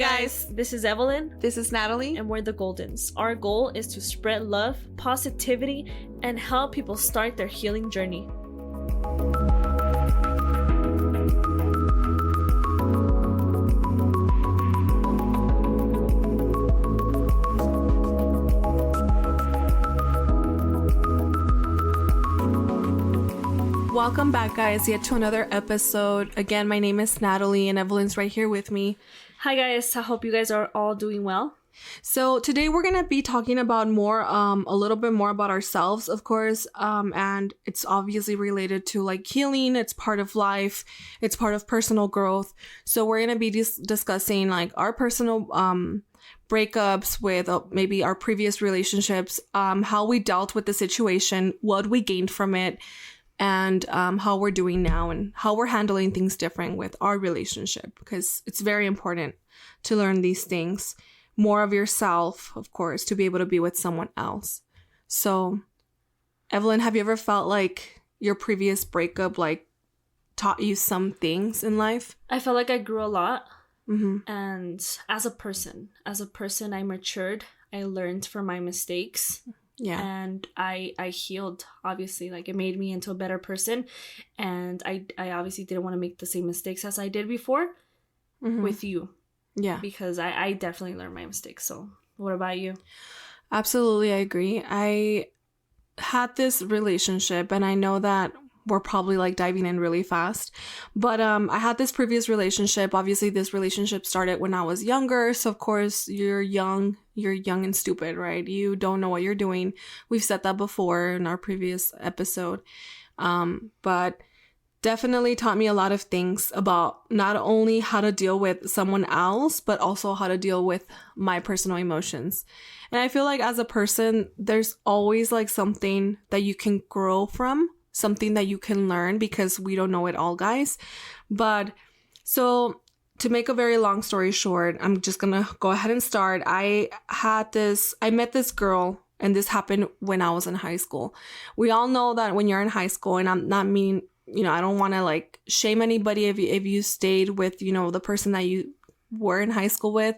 guys, this is Evelyn. This is Natalie. And we're the Goldens. Our goal is to spread love, positivity, and help people start their healing journey. Welcome back, guys, yet to another episode. Again, my name is Natalie and Evelyn's right here with me. Hi guys, I hope you guys are all doing well. So today we're going to be talking about a little bit more about ourselves, of course, and it's obviously related to like healing. It's part of life. It's part of personal growth. So we're going to be discussing like our personal breakups with maybe our previous relationships, how we dealt with the situation, what we gained from it, and how we're doing now and how we're handling things different with our relationship, because it's very important to learn these things. More of yourself, of course, to be able to be with someone else. So, Evelyn, have you ever felt like your previous breakup like taught you some things in life? I felt like I grew a lot. Mm-hmm. And as a person, I matured. I learned from my mistakes. Yeah. And I healed, obviously. Like, it made me into a better person. And I obviously didn't want to make the same mistakes as I did before with you. Yeah. Because I definitely learned my mistakes. So what about you? Absolutely, I agree. I had this relationship, and I know that we're probably like diving in really fast. But I had this previous relationship. Obviously, this relationship started when I was younger. So, of course, you're young and stupid, right? You don't know what you're doing. We've said that before in our previous episode. But definitely taught me a lot of things about not only how to deal with someone else, but also how to deal with my personal emotions. And I feel like as a person, there's always like something that you can grow from, something that you can learn, because we don't know it all, guys. But so to make a very long story short, I'm just gonna go ahead and start. I met this girl, and this happened when I was in high school. We all know that when you're in high school, and I'm not mean, I don't want to like shame anybody if you stayed with, the person that you were in high school with.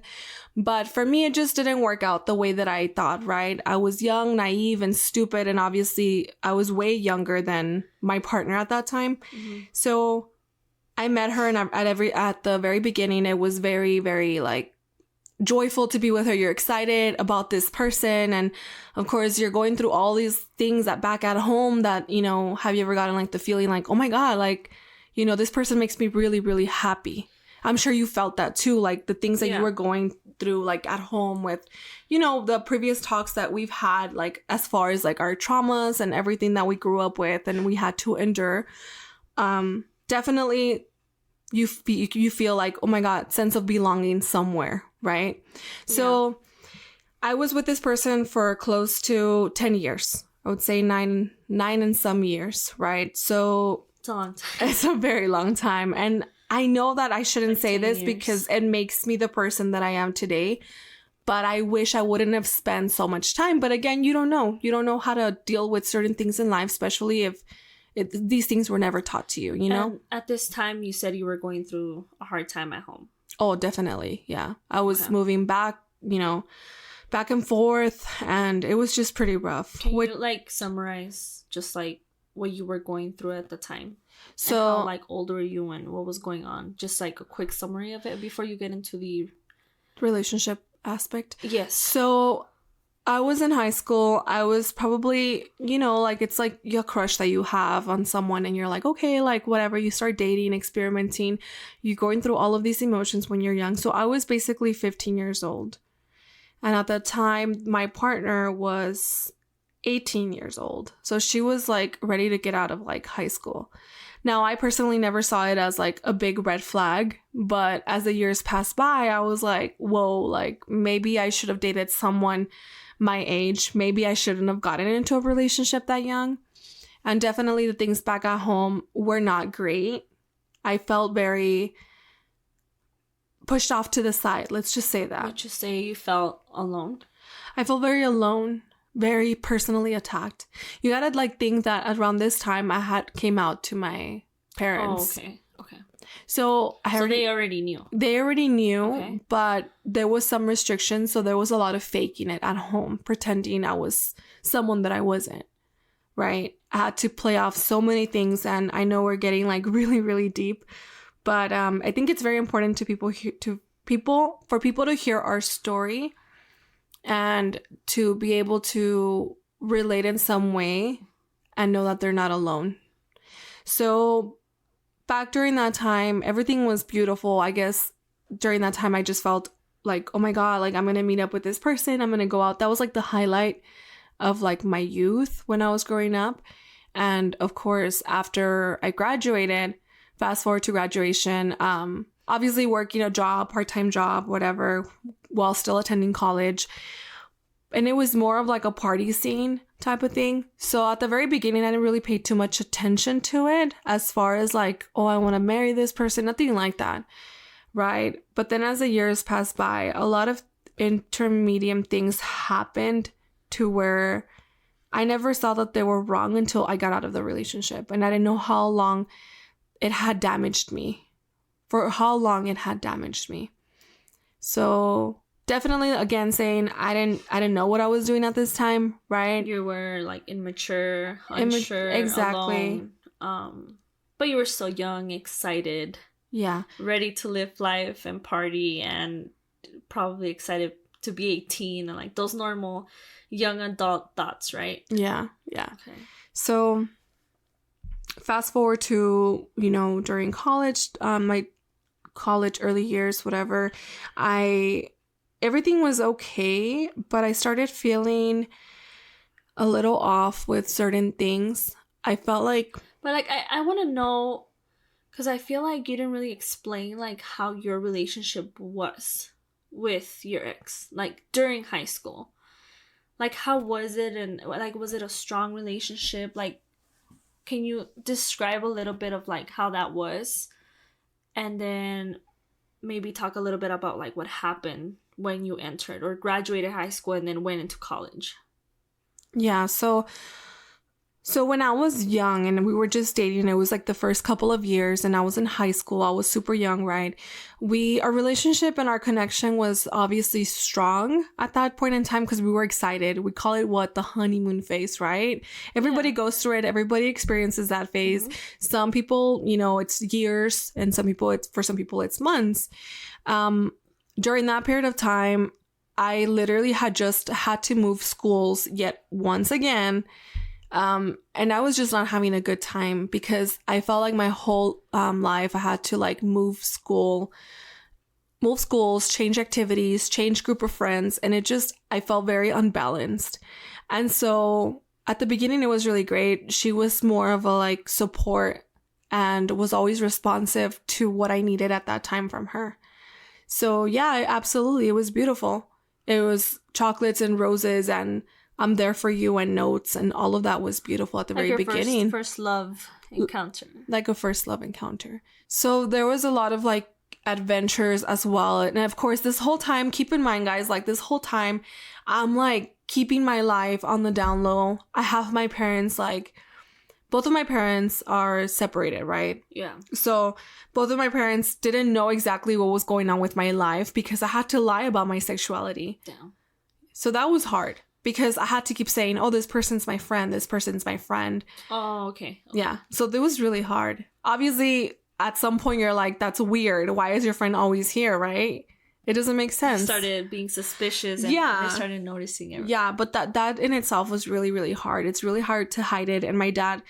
But for me, it just didn't work out the way that I thought, right? I was young, naive, and stupid. And obviously I was way younger than my partner at that time. Mm-hmm. So I met her, and at the very beginning, it was very, very like joyful to be with her. You're excited about this person. And of course, you're going through all these things that back at home that, have you ever gotten like the feeling like, oh my God, like, this person makes me really, really happy. I'm sure you felt that too, like the things that you were going through, like at home with, the previous talks that we've had, like as far as like our traumas and everything that we grew up with and we had to endure. Definitely you feel like, oh my God, sense of belonging somewhere, right? Yeah. So I was with this person for close to 10 years. I would say nine and some years, right? So it's a long time. It's a very long time. And I know that I shouldn't say this years. Because it makes me the person that I am today. But I wish I wouldn't have spent so much time. But again, you don't know. You don't know how to deal with certain things in life, especially if these things were never taught to you, And at this time, you said you were going through a hard time at home. Oh, definitely. Yeah. I was moving back, back and forth. And it was just pretty rough. Can you like summarize just like what you were going through at the time? So, and how like old were you and what was going on? Just like a quick summary of it before you get into the relationship aspect. Yes. So I was in high school. I was probably, like it's like your crush that you have on someone and you're like, okay, like whatever. You start dating, experimenting. You're going through all of these emotions when you're young. So I was basically 15 years old. And at that time, my partner was 18 years old. So she was like ready to get out of like high school. Now, I personally never saw it as like a big red flag, but as the years passed by, I was like, whoa, like maybe I should have dated someone my age. Maybe I shouldn't have gotten into a relationship that young. And definitely the things back at home were not great. I felt very pushed off to the side. Let's just say that. Would you say you felt alone? I felt very alone. Very personally attacked. You gotta like think that around this time I had came out to my parents. Oh, okay. Okay. So they already knew. They already knew, okay. But there was some restrictions. So there was a lot of faking it at home, pretending I was someone that I wasn't. Right? I had to play off so many things, and I know we're getting like really, really deep, but I think it's very important to for people to hear our story and to be able to relate in some way and know that they're not alone. So back during that time, everything was beautiful. I guess during that time, I just felt like, oh my God, like I'm going to meet up with this person. I'm going to go out. That was like the highlight of like my youth when I was growing up. And of course, after I graduated, fast forward to graduation, obviously working a job, part-time job, whatever, while still attending college. And it was more of like a party scene type of thing. So at the very beginning, I didn't really pay too much attention to it as far as like, oh, I want to marry this person, nothing like that. Right. But then as the years passed by, a lot of intermediate things happened to where I never saw that they were wrong until I got out of the relationship. And I didn't know how long it had damaged me. For how long it had damaged me. So definitely, again, saying I didn't know what I was doing at this time, right? You were like immature, unsure, exactly. Alone. But you were so young, excited. Yeah. Ready to live life and party, and probably excited to be 18 and like those normal young adult thoughts, right? Yeah. Okay. So fast forward to, during college, my college early years, whatever, everything was okay, but I started feeling a little off with certain things. I felt like... But like, I want to know, because I feel like you didn't really explain like how your relationship was with your ex, like during high school. Like, how was it? And like, was it a strong relationship? Like, can you describe a little bit of like how that was? And then maybe talk a little bit about like what happened when you entered or graduated high school and then went into college. Yeah, so when I was young and we were just dating, it was like the first couple of years and I was in high school. I was super young, right? Our relationship and our connection was obviously strong at that point in time because we were excited. We call it the honeymoon phase, right? Everybody goes through it. Everybody experiences that phase. Mm-hmm. Some people, it's years, and for some people it's months. During that period of time, I literally had just had to move schools yet once again. And I was just not having a good time because I felt like my whole life I had to like move schools, change activities, change group of friends. And I felt very unbalanced. And so at the beginning, it was really great. She was more of a like support and was always responsive to what I needed at that time from her. So yeah, absolutely. It was beautiful. It was chocolates and roses and I'm there for you and notes, and all of that was beautiful at the very beginning. First love encounter. Like a first love encounter. So there was a lot of like adventures as well. And of course, this whole time, keep in mind, guys, like this whole time, I'm like keeping my life on the down low. I have my parents, like both of my parents are separated, right? Yeah. So both of my parents didn't know exactly what was going on with my life because I had to lie about my sexuality. Yeah. So that was hard. Because I had to keep saying, oh, this person's my friend. This person's my friend. Oh, okay. Yeah. So it was really hard. Obviously, at some point, you're like, that's weird. Why is your friend always here, right? It doesn't make sense. You started being suspicious and they started noticing everything. Yeah, but that in itself was really, really hard. It's really hard to hide it. And my dad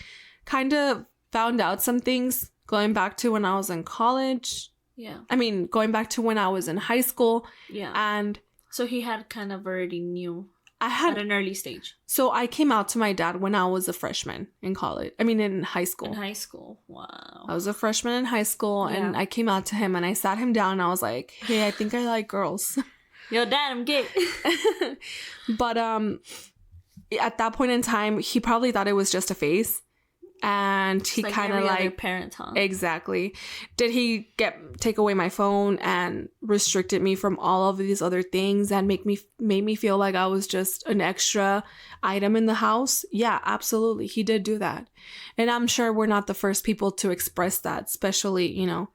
kind of found out some things going back to when I was in college. Yeah. I mean, going back to when I was in high school. Yeah. And so he had kind of already knew. At an early stage. So I came out to my dad when I was a freshman in college. I mean, in high school. In high school. Wow. I was a freshman in high school and I came out to him and I sat him down and I was like, hey, I think I like girls. Yo, Dad, I'm gay. But at that point in time, he probably thought it was just a phase. And he kind of like parent, huh? Exactly. Did he take away my phone and restricted me from all of these other things and made me feel like I was just an extra item in the house? Yeah, absolutely. He did do that. And I'm sure we're not the first people to express that, especially, you know,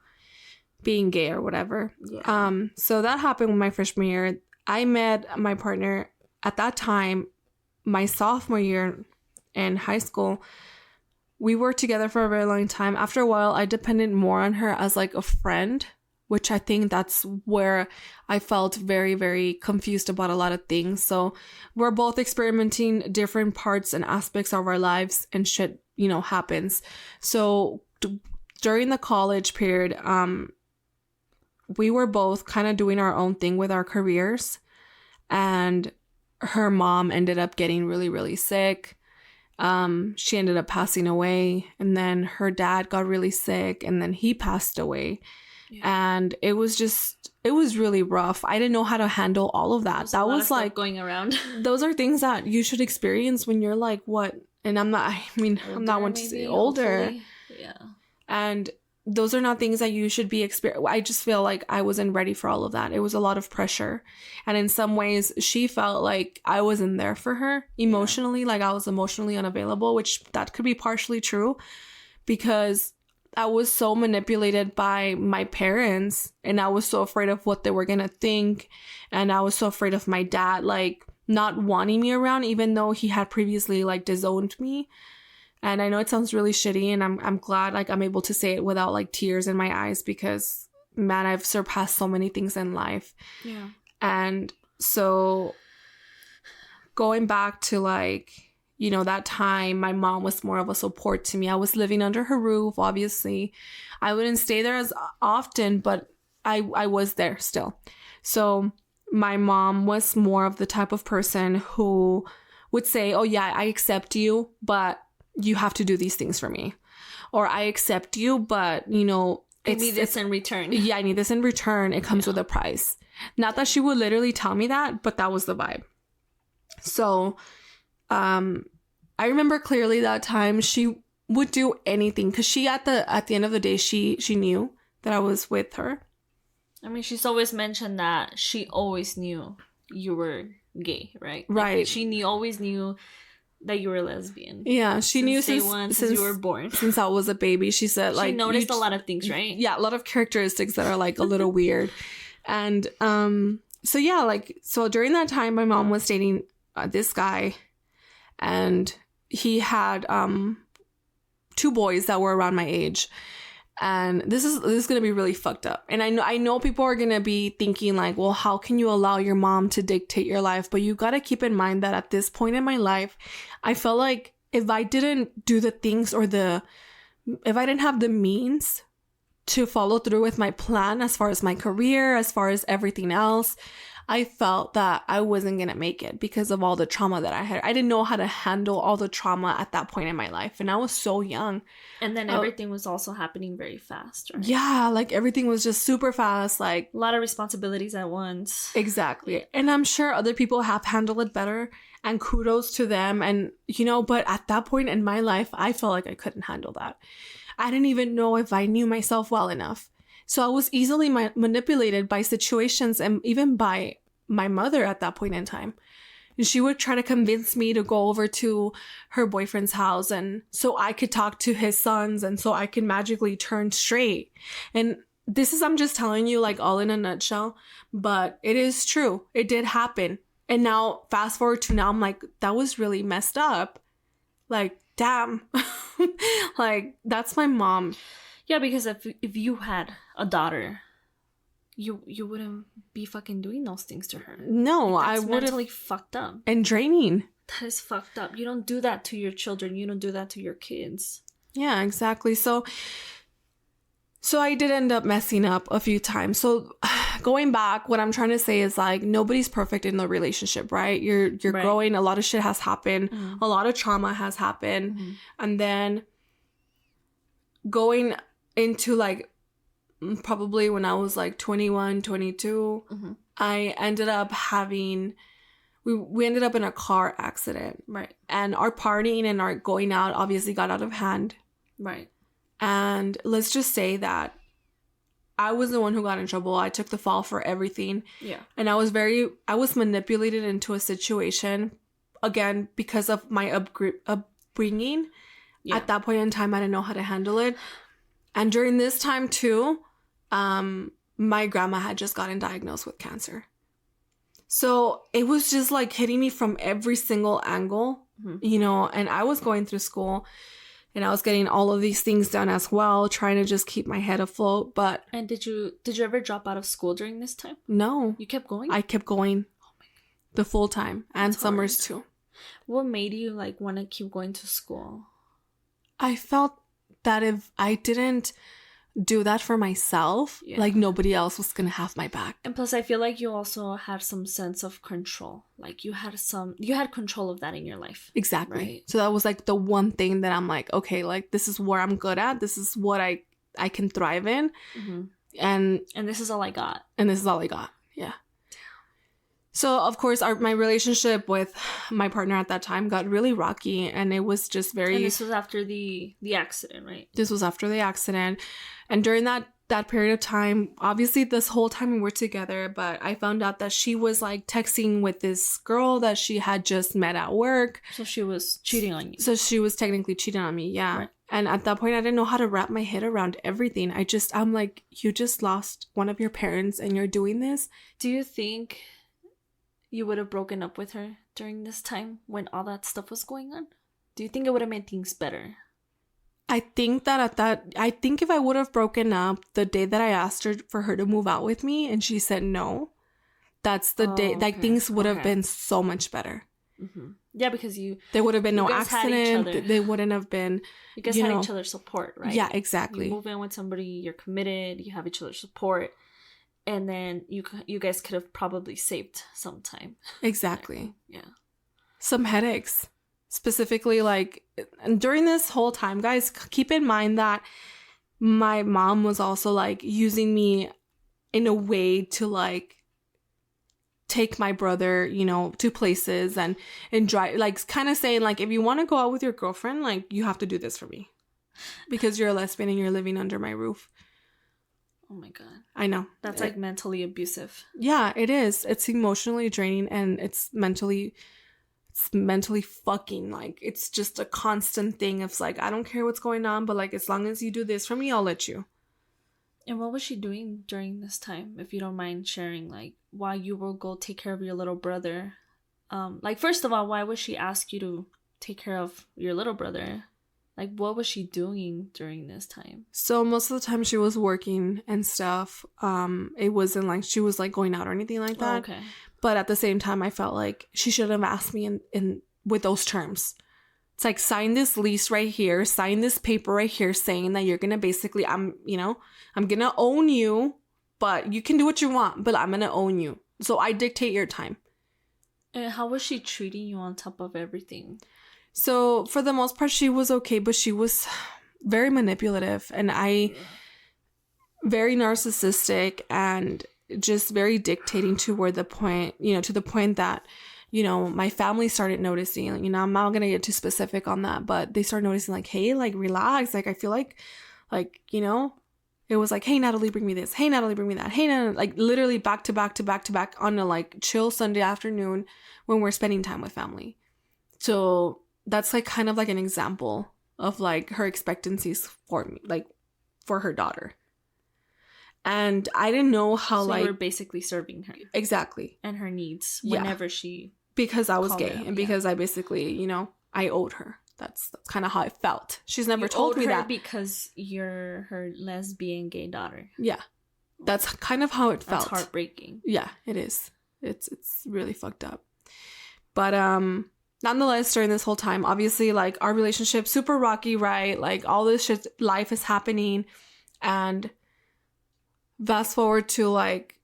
being gay or whatever. Yeah. So that happened with my freshman year. I met my partner at that time, my sophomore year in high school. We were together for a very long time. After a while, I depended more on her as like a friend, which I think that's where I felt very, very confused about a lot of things. So we're both experimenting different parts and aspects of our lives, and shit, you know, happens. So during the college period, we were both kind of doing our own thing with our careers, and her mom ended up getting really, really sick. She ended up passing away, and then her dad got really sick, and then he passed away. Yeah. And it was really rough. I didn't know how to handle all of that. That was like going around. Those are things that you should experience when you're like, what? And I'm not one to say older. Hopefully. Yeah. And those are not things that you should be experiencing. I just feel like I wasn't ready for all of that. It was a lot of pressure. And in some ways, she felt like I wasn't there for her emotionally, like I was emotionally unavailable, which that could be partially true because I was so manipulated by my parents, and I was so afraid of what they were going to think. And I was so afraid of my dad, like, not wanting me around, even though he had previously, like, disowned me. And I know it sounds really shitty, and I'm glad like I'm able to say it without like tears in my eyes because, man, I've surpassed so many things in life. Yeah. And so going back to like, you know, that time, my mom was more of a support to me. I was living under her roof, obviously. I wouldn't stay there as often, but I was there still. So my mom was more of the type of person who would say, oh yeah, I accept you, but you have to do these things for me. Or I accept you, but, you know, I need this in return. Yeah, I need this in return. It comes with a price. Not that she would literally tell me that, but that was the vibe. So, I remember clearly that time she would do anything because she at the end of the day she knew that I was with her. I mean, she's always mentioned that she always knew you were gay, right? Right. Like, she always knew that you were lesbian. Yeah, she knew since you were born. Since I was a baby. She said, like, she noticed a lot of things, right? Yeah, a lot of characteristics that are like a little weird. And so yeah, like, so during that time, my mom was dating this guy, and he had 2 boys that were around my age. And this is gonna be really fucked up. And I know people are gonna be thinking like, well, how can you allow your mom to dictate your life? But you gotta keep in mind that at this point in my life, I felt like if I didn't do the things if I didn't have the means to follow through with my plan as far as my career, as far as everything else, I felt that I wasn't going to make it because of all the trauma that I had. I didn't know how to handle all the trauma at that point in my life. And I was so young. And then everything was also happening very fast, right? Yeah, like everything was just super fast. Like a lot of responsibilities at once. Exactly. And I'm sure other people have handled it better, and kudos to them. And, you know, but at that point in my life, I felt like I couldn't handle that. I didn't even know if I knew myself well enough. So I was easily manipulated by situations and even by my mother at that point in time. And she would try to convince me to go over to her boyfriend's house, and so I could talk to his sons, and so I could magically turn straight. And I'm just telling you like all in a nutshell, but it is true. It did happen. And now fast forward to now, I'm like, that was really messed up. Like, damn. Like, that's my mom. Yeah, because if you had a daughter, you wouldn't be fucking doing those things to her. No, like, I would have. Mentally fucked up. And draining. That is fucked up. You don't do that to your children. You don't do that to your kids. Yeah, exactly. So I did end up messing up a few times. So going back, what I'm trying to say is like, nobody's perfect in the relationship, right? You're right. Growing. A lot of shit has happened. Mm-hmm. A lot of trauma has happened. Mm-hmm. And then going into like probably when I was like 21, 22, mm-hmm. I ended up we ended up in a car accident. Right. And our partying and our going out obviously got out of hand. Right. And let's just say that I was the one who got in trouble. I took the fall for everything. Yeah. And I was manipulated into a situation, again, because of my upbringing. Yeah. At that point in time, I didn't know how to handle it. And during this time too, my grandma had just gotten diagnosed with cancer. So it was just like hitting me from every single angle, you know, and I was going through school and I was getting all of these things done as well, trying to just keep my head afloat. But and did you ever drop out of school during this time? No. You kept going? I kept going. Oh my God. The full time. And That's summers hard. too. What made you like want to keep going to school? I felt that if I didn't do that for myself, like nobody else was gonna have my back. And plus I feel like you also had some sense of control. Like you had control of that in your life. Exactly. Right? So that was like the one thing that I'm like, okay, like this is where I'm good at. This is what I can thrive in. And this is all I got. And this is all I got. Yeah. So of course my relationship with my partner at that time got really rocky, and it was just very. And this was after the accident, right? This was after the accident, and during that period of time, obviously this whole time we were together, but I found out that she was like texting with this girl that she had just met at work. So she was cheating on you. So she was technically cheating on me, yeah. Right. And at that point, I didn't know how to wrap my head around everything. I'm like, you just lost one of your parents and you're doing this. Do you think you would have broken up with her during this time when all that stuff was going on? Do you think it would have made things better? I think that I think if I would have broken up the day that I asked her for her to move out with me and she said no, that's the day, like things would have been so much better. Yeah, because there would have been no accident. They wouldn't have been. You guys had each other's support, right? Yeah, exactly. You move in with somebody, you're committed, you have each other's support. And then you guys could have probably saved some time. Exactly. Yeah. Some headaches. Specifically, like, during this whole time, guys, keep in mind that my mom was also, like, using me in a way to, like, take my brother, you know, to places and drive, like, kind of saying, like, if you want to go out with your girlfriend, like, you have to do this for me. Because you're a lesbian and you're living under my roof. Oh my God. I know. That's like mentally abusive. Yeah, it is. It's emotionally draining and it's mentally fucking, like, it's just a constant thing of like, I don't care what's going on, but like, as long as you do this for me, I'll let you. And what was she doing during this time, if you don't mind sharing, like, while you will go take care of your little brother? Like, first of all, why would she ask you to take care of your little brother? Like, what was she doing during this time? So most of the time she was working and stuff. It wasn't like she was like going out or anything like that. Oh, okay. But at the same time, I felt like she should have asked me in with those terms. It's like, sign this lease right here, sign this paper right here saying that you're going to basically, I'm going to own you, but you can do what you want, but I'm going to own you. So I dictate your time. And how was she treating you on top of everything? So for the most part, she was okay, but she was very manipulative and very narcissistic and just very dictating to the point that, you know, my family started noticing. You know, I'm not going to get too specific on that, but they started noticing, like, hey, like, relax. Like, I feel like, you know, it was like, hey, Natalie, bring me this. Hey, Natalie, bring me that. Hey, Natalie, like, literally back to back to back to back on a, like, chill Sunday afternoon when we're spending time with family. So that's, like, kind of like an example of, like, her expectancies for me, like, for her daughter. And I didn't know how, so, like, you were basically serving her. Exactly. And her needs whenever she... Because I was gay and because I basically, you know, I owed her. That's kind of how I felt. She's never told me that. Because you're her lesbian gay daughter. Yeah. That's kind of how it felt. That's heartbreaking. Yeah, it is. It's really fucked up. But nonetheless, during this whole time, obviously, like, our relationship, super rocky, right? Like, all this shit, life is happening. And fast forward to, like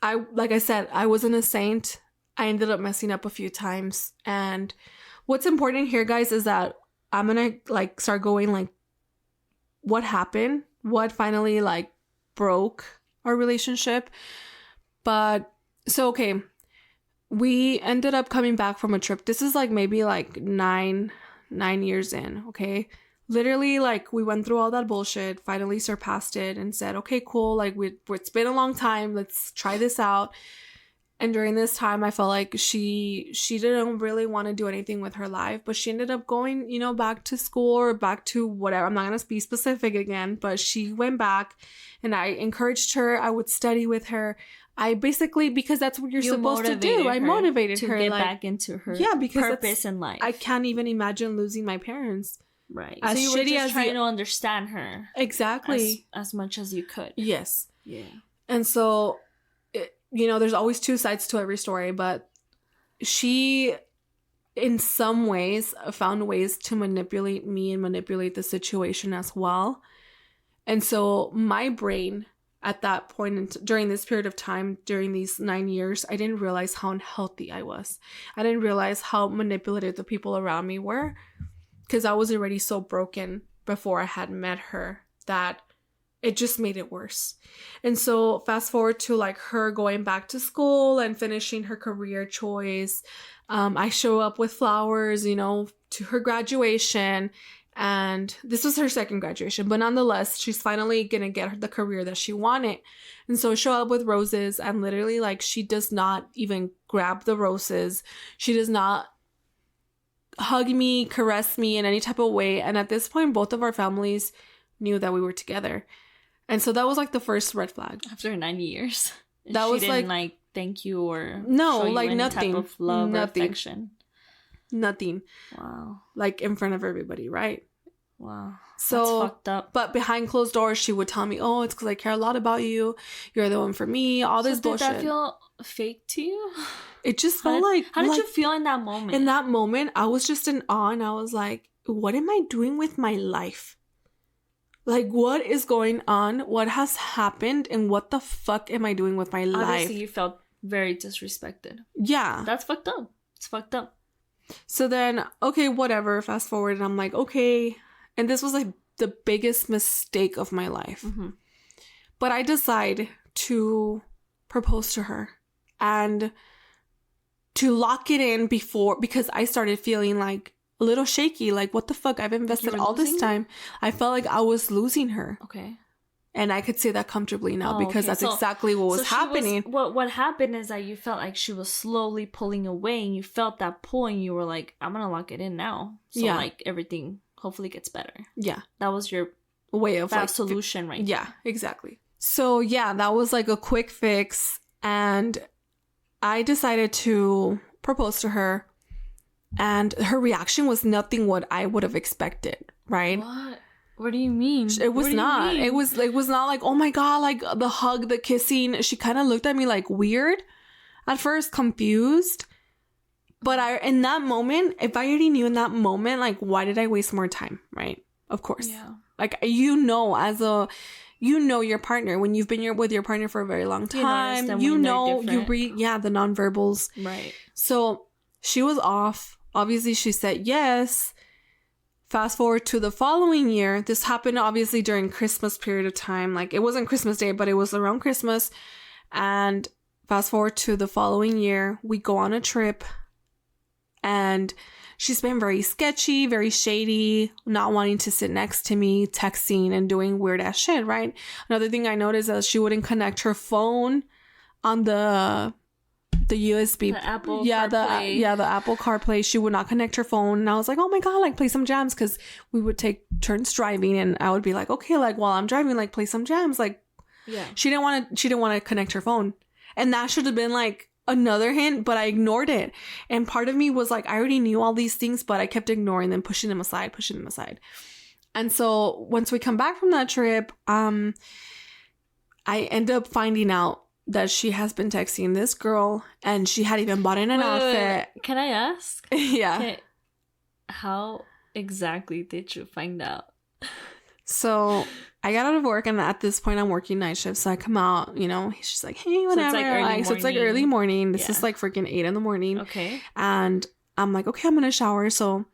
I said, I wasn't a saint. I ended up messing up a few times. And what's important here, guys, is that I'm gonna, like, start going, like, what happened? What finally, like, broke our relationship? But, so, okay. we ended up coming back from a trip. This is like maybe like 9 years in, okay? Literally, like, we went through all that bullshit, finally surpassed it, and said, okay, cool, like, it's been a long time, let's try this out. And during this time, I felt like she didn't really want to do anything with her life, but she ended up going, you know, back to school or back to whatever. I'm not going to be specific again, but she went back, and I encouraged her. I would study with her. I basically, because that's what you're supposed to do. I motivated her to get like, back into her because purpose in life. I can't even imagine losing my parents. Right. As so you were shitty just as trying to understand her. Exactly. As much as you could. Yes. Yeah. And so, you know, there's always two sides to every story, but she, in some ways, found ways to manipulate me and manipulate the situation as well. And so my brain at that point, during this period of time, during these 9 years, I didn't realize how unhealthy I was. I didn't realize how manipulative the people around me were, because I was already so broken before I had met her that it just made it worse. And so fast forward to like her going back to school and finishing her career choice. I show up with flowers, you know, to her graduation. And this was her second graduation, but nonetheless, she's finally gonna get the career that she wanted. And so I show up with roses, and literally, like, she does not even grab the roses. She does not hug me, caress me in any type of way. And at this point, both of our families knew that we were together. And so that was like the first red flag. After 90 years. That she was didn't, like thank you or no, show you like any nothing. type of love Nothing. or affection. Nothing. Wow. Like in front of everybody, right? Wow. So, that's fucked up. But behind closed doors, she would tell me, oh, it's because I care a lot about you. You're the one for me. All this bullshit. Did that feel fake to you? It just felt like... How did you feel in that moment? In that moment, I was just in awe, and I was like, what am I doing with my life? Like, what is going on? What has happened? And what the fuck am I doing with my life? Obviously, you felt very disrespected. Yeah. That's fucked up. It's fucked up. So then, okay, whatever. Fast forward, and I'm like, okay. And this was like the biggest mistake of my life. Mm-hmm. But I decide to propose to her and to lock it in before, because I started feeling like a little shaky. Like, what the fuck? I've invested all this time. I felt like I was losing her. Okay. And I could say that comfortably now, because that's exactly what was happening. What happened is that you felt like she was slowly pulling away, and you felt that pull, and you were like, I'm going to lock it in now. So, like, everything hopefully gets better. Yeah. That was your way of like solution, right? Yeah, exactly. So, yeah, that was like a quick fix. And I decided to propose to her. And her reaction was nothing what I would have expected, right? What do you mean? It was not. It was not like, oh my God, like the hug, the kissing. She kind of looked at me like weird at first, confused. But in that moment, if I already knew in that moment, like, why did I waste more time, right? Of course. Yeah. Like, you know your partner when you've been with your partner for a very long time. You know, you read, the nonverbals. Right. So she was off. Obviously, she said yes. Fast forward to the following year. This happened obviously during Christmas period of time. Like, it wasn't Christmas Day, but it was around Christmas. And fast forward to the following year, we go on a trip. And she's been very sketchy, very shady, not wanting to sit next to me, texting and doing weird ass shit, right? Another thing I noticed is she wouldn't connect her phone on the USB. The Apple CarPlay. The Apple CarPlay. She would not connect her phone. And I was like, oh my God, like, play some jams, because we would take turns driving, and I would be like, okay, like, while I'm driving, like, play some jams. Like, she didn't want to connect her phone. And that should have been like another hint, but I ignored it. And part of me was like, I already knew all these things, but I kept ignoring them, pushing them aside. And so once we come back from that trip, I end up finding out that she has been texting this girl, and she had even bought in an outfit. Wait. Can I ask? Yeah. How exactly did you find out? So I got out of work, and at this point I'm working night shift. So I come out, you know, she's like, hey, whatever. So it's like early morning. This is like freaking 8 a.m. Okay. And I'm like, okay, I'm going to shower. So,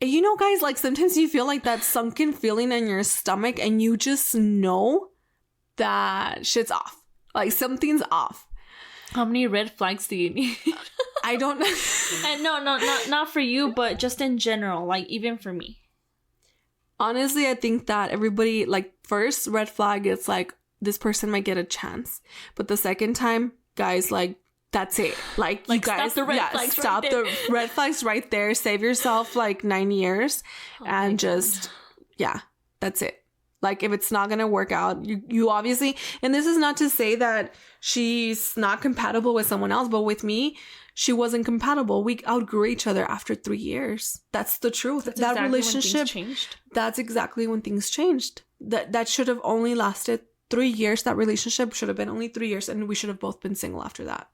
you know, guys, like, sometimes you feel like that sunken feeling in your stomach, and you just know that shit's off. Like, something's off. How many red flags do you need? I don't know. And no, not for you, but just in general, like even for me. Honestly, I think that everybody, like, first red flag, it's like this person might get a chance, but the second time, guys, like, that's it. Like you guys, stop the red flags stop right there. the red flags right there. Save yourself like 9 years, and just that's it. Like, if it's not gonna work out, you obviously, and this is not to say that she's not compatible with someone else, but with me, she wasn't compatible. We outgrew each other after 3 years. That's the truth. That's that exactly relationship when things changed. That's exactly when things changed. That should have only lasted 3 years. That relationship should have been only 3 years, and we should have both been single after that.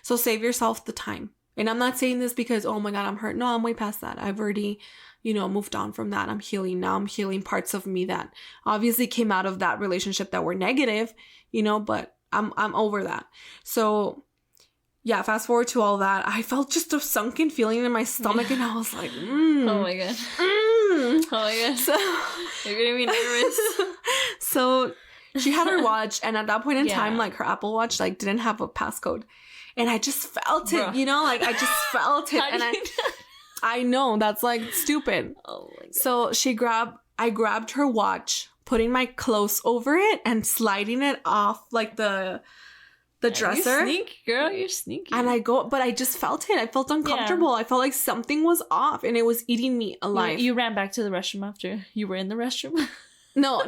So save yourself the time. And I'm not saying this because, oh my God, I'm hurt. No, I'm way past that. I've already, moved on from that. I'm healing now. I'm healing parts of me that obviously came out of that relationship that were negative, but I'm over that. So yeah, fast forward to all that. I felt just a sunken feeling in my stomach, and I was like, Oh my God. Oh my God. So, you're getting me nervous. So she had her watch, and at that point in time, like, her Apple Watch, like, didn't have a passcode. And I just felt it, like, I just felt it. And I know that's like stupid. Oh my God. So I grabbed her watch, putting my clothes over it and sliding it off like the dresser. You're sneaky, girl. You're sneaky. And but I just felt it. I felt uncomfortable. I felt like something was off, and it was eating me alive. You ran back to the restroom after you were in the restroom? No.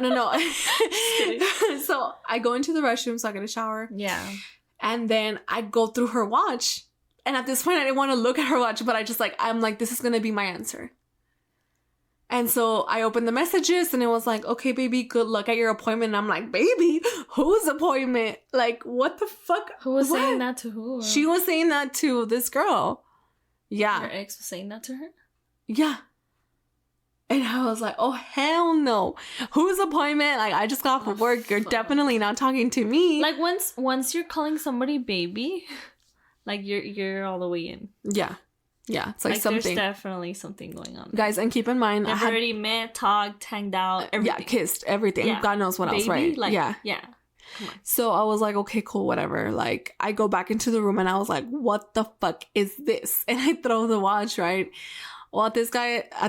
So I go into the restroom, so I get a shower. Yeah. And then I go through her watch. And at this point, I didn't want to look at her watch, but I'm like, this is going to be my answer. And so I opened the messages, and it was like, okay, baby, good luck at your appointment. And I'm like, baby, whose appointment? Like, what the fuck? Who was saying that to who? She was saying that to this girl. Yeah. Your ex was saying that to her? Yeah. And I was like, oh, hell no. Whose appointment? Like, I just got off from work. You're definitely not talking to me. Like, once you're calling somebody baby, like, you're all the way in. Yeah. Yeah. It's like something. There's definitely something going on. Guys, and keep in mind, I had already met, talked, hanged out, everything. Yeah, kissed, everything. Yeah. God knows what else, right? Like, yeah. Yeah. Come on. So I was like, okay, cool, whatever. Like, I go back into the room, and I was like, what the fuck is this? And I throw the watch, right? Well, at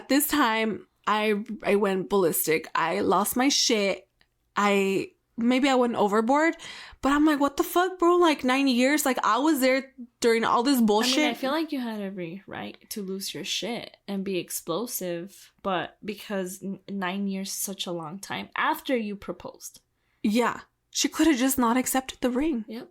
this time, I went ballistic. I lost my shit. Maybe I went overboard, but I'm like, what the fuck, bro? Like, 9 years? Like, I was there during all this bullshit. I feel like you had every right to lose your shit and be explosive, but because 9 years is such a long time after you proposed. Yeah. She could have just not accepted the ring. Yep.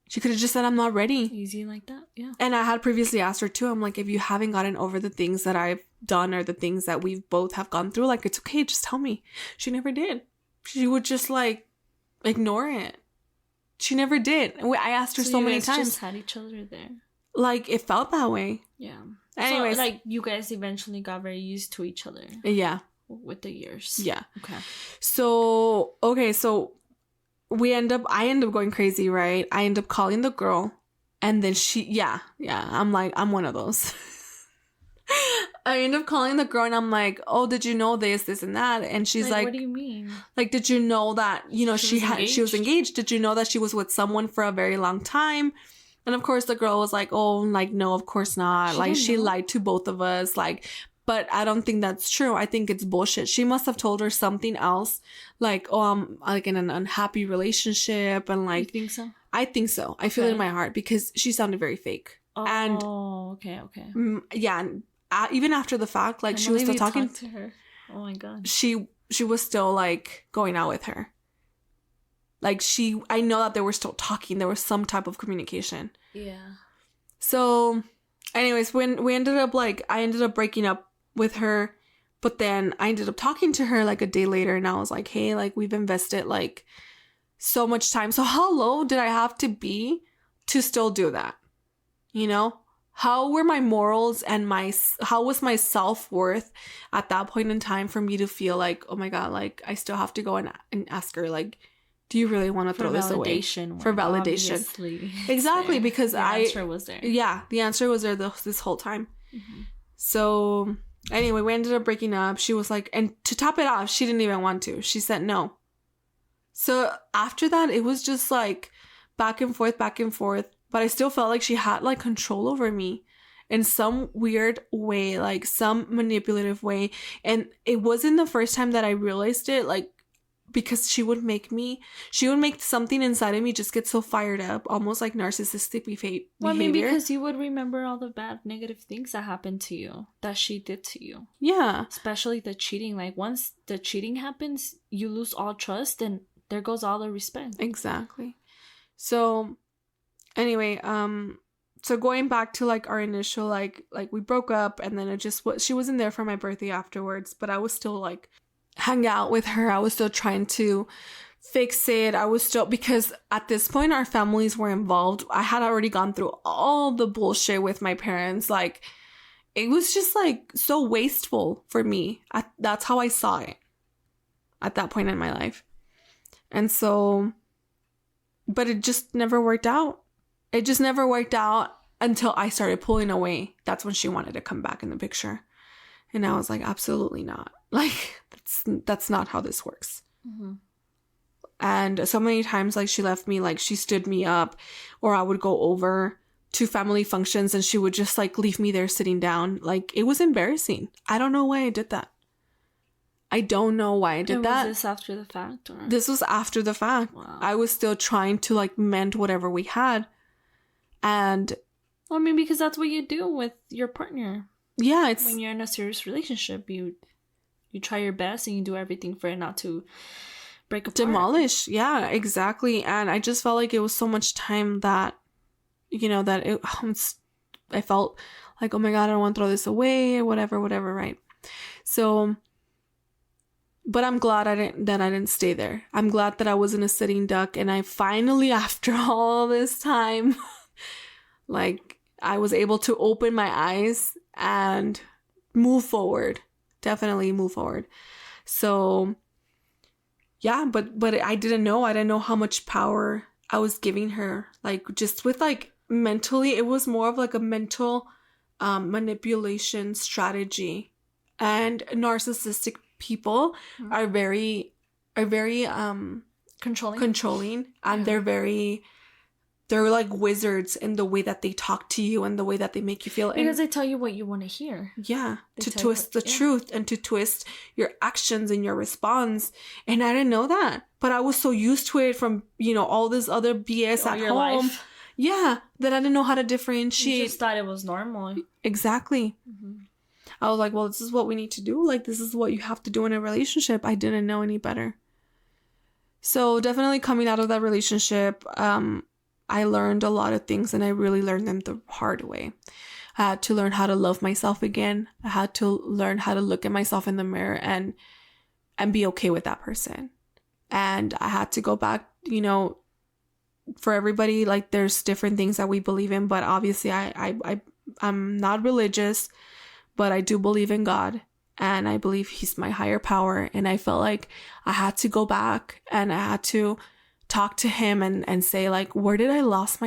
She could have just said, I'm not ready. Easy like that, yeah. And I had previously asked her too. I'm like, if you haven't gotten over the things that I've done or the things that we've both have gone through, like, it's okay, just tell me. She never did. She would just, like, ignore it. She never did. I asked her so many times. You just had each other there. Like, it felt that way. Yeah. Anyways. So, like, you guys eventually got very used to each other. Yeah. With the years. Yeah. Okay. So I end up going crazy, right? I end up calling the girl, and then I'm like, I'm one of those. I end up calling the girl, and I'm like, oh, did you know this and that? And she's like, what do you mean? Like, did you know that, she was engaged? Did you know that she was with someone for a very long time? And of course the girl was like, oh, like, no, of course not. She lied to both of us. Like, but I don't think that's true. I think it's bullshit. She must have told her something else. Like, oh, I'm like in an unhappy relationship. And like, you think so? I think so. I feel it in my heart because she sounded very fake. Oh, okay. Yeah. Even after the fact, like, she was still talking to her. Oh my God. She was still like going out with her. Like, I know that they were still talking. There was some type of communication. Yeah. So anyways, when I ended up breaking up with her, but then I ended up talking to her like a day later, and I was like, hey, like, we've invested like so much time. So how low did I have to be to still do that? How were my morals and how was my self-worth at that point in time for me to feel like, oh my God, like, I still have to go and ask her, like, do you really want to throw this away? For validation. Exactly, because the answer was there. Yeah, the answer was there this whole time. Mm-hmm. So anyway, we ended up breaking up. She was like, and to top it off, she didn't even want to. She said no. So after that, it was just like back and forth. but I still felt like she had like control over me in some weird way, like some manipulative way. And it wasn't the first time that I realized it, like, because she would make something inside of me just get so fired up, almost like narcissistic behavior. Well, maybe because you would remember all the bad negative things that happened to you, that she did to you. Yeah. Especially the cheating. Like, once the cheating happens, you lose all trust and there goes all the respect. Exactly. So, anyway, so going back to like our initial, like we broke up, and then it just was, she wasn't there for my birthday afterwards, but I was still like hang out with her. I was still trying to fix it. I was still, because at this point our families were involved. I had already gone through all the bullshit with my parents. Like, it was just like so wasteful for me. That's how I saw it at that point in my life. And so, but it just never worked out. It just never worked out until I started pulling away. That's when she wanted to come back in the picture. And I was like, absolutely not. Like, that's not how this works. Mm-hmm. And so many times, like, she left me, like, she stood me up, or I would go over to family functions and she would just like leave me there sitting down. Like, it was embarrassing. I don't know why I did that. I don't know why I did that. Was this after the fact? Or? This was after the fact. Wow. I was still trying to like mend whatever we had. And well, I mean, because that's what you do with your partner. Yeah, it's when you're in a serious relationship, you try your best and you do everything for it not to break apart. Demolish. Yeah, exactly. And I just felt like it was so much time that, you know, that I felt like, oh my God, I don't want to throw this away, whatever, right? So, but I'm glad I didn't stay there. I'm glad that I wasn't a sitting duck, and I finally, after all this time, like, I was able to open my eyes and move forward. Definitely move forward. So, yeah, but I didn't know how much power I was giving her. Like, just with like mentally, it was more of like a mental manipulation strategy. And narcissistic people are very controlling, and they're like wizards in the way that they talk to you and the way that they make you feel. Because they tell you what you want to hear. Yeah. To twist the truth and to twist your actions and your response. And I didn't know that. But I was so used to it from, you know, all this other BS at home. Life. Yeah. That I didn't know how to differentiate. You just thought it was normal. Exactly. Mm-hmm. I was like, well, this is what we need to do. Like, this is what you have to do in a relationship. I didn't know any better. So definitely coming out of that relationship, I learned a lot of things, and I really learned them the hard way. I had to learn how to love myself again. I had to learn how to look at myself in the mirror and be okay with that person. And I had to go back, you know, for everybody, like, there's different things that we believe in, but obviously I'm not religious, but I do believe in God, and I believe he's my higher power. And I felt like I had to go back and I had to talk to him and say, like, where did I lose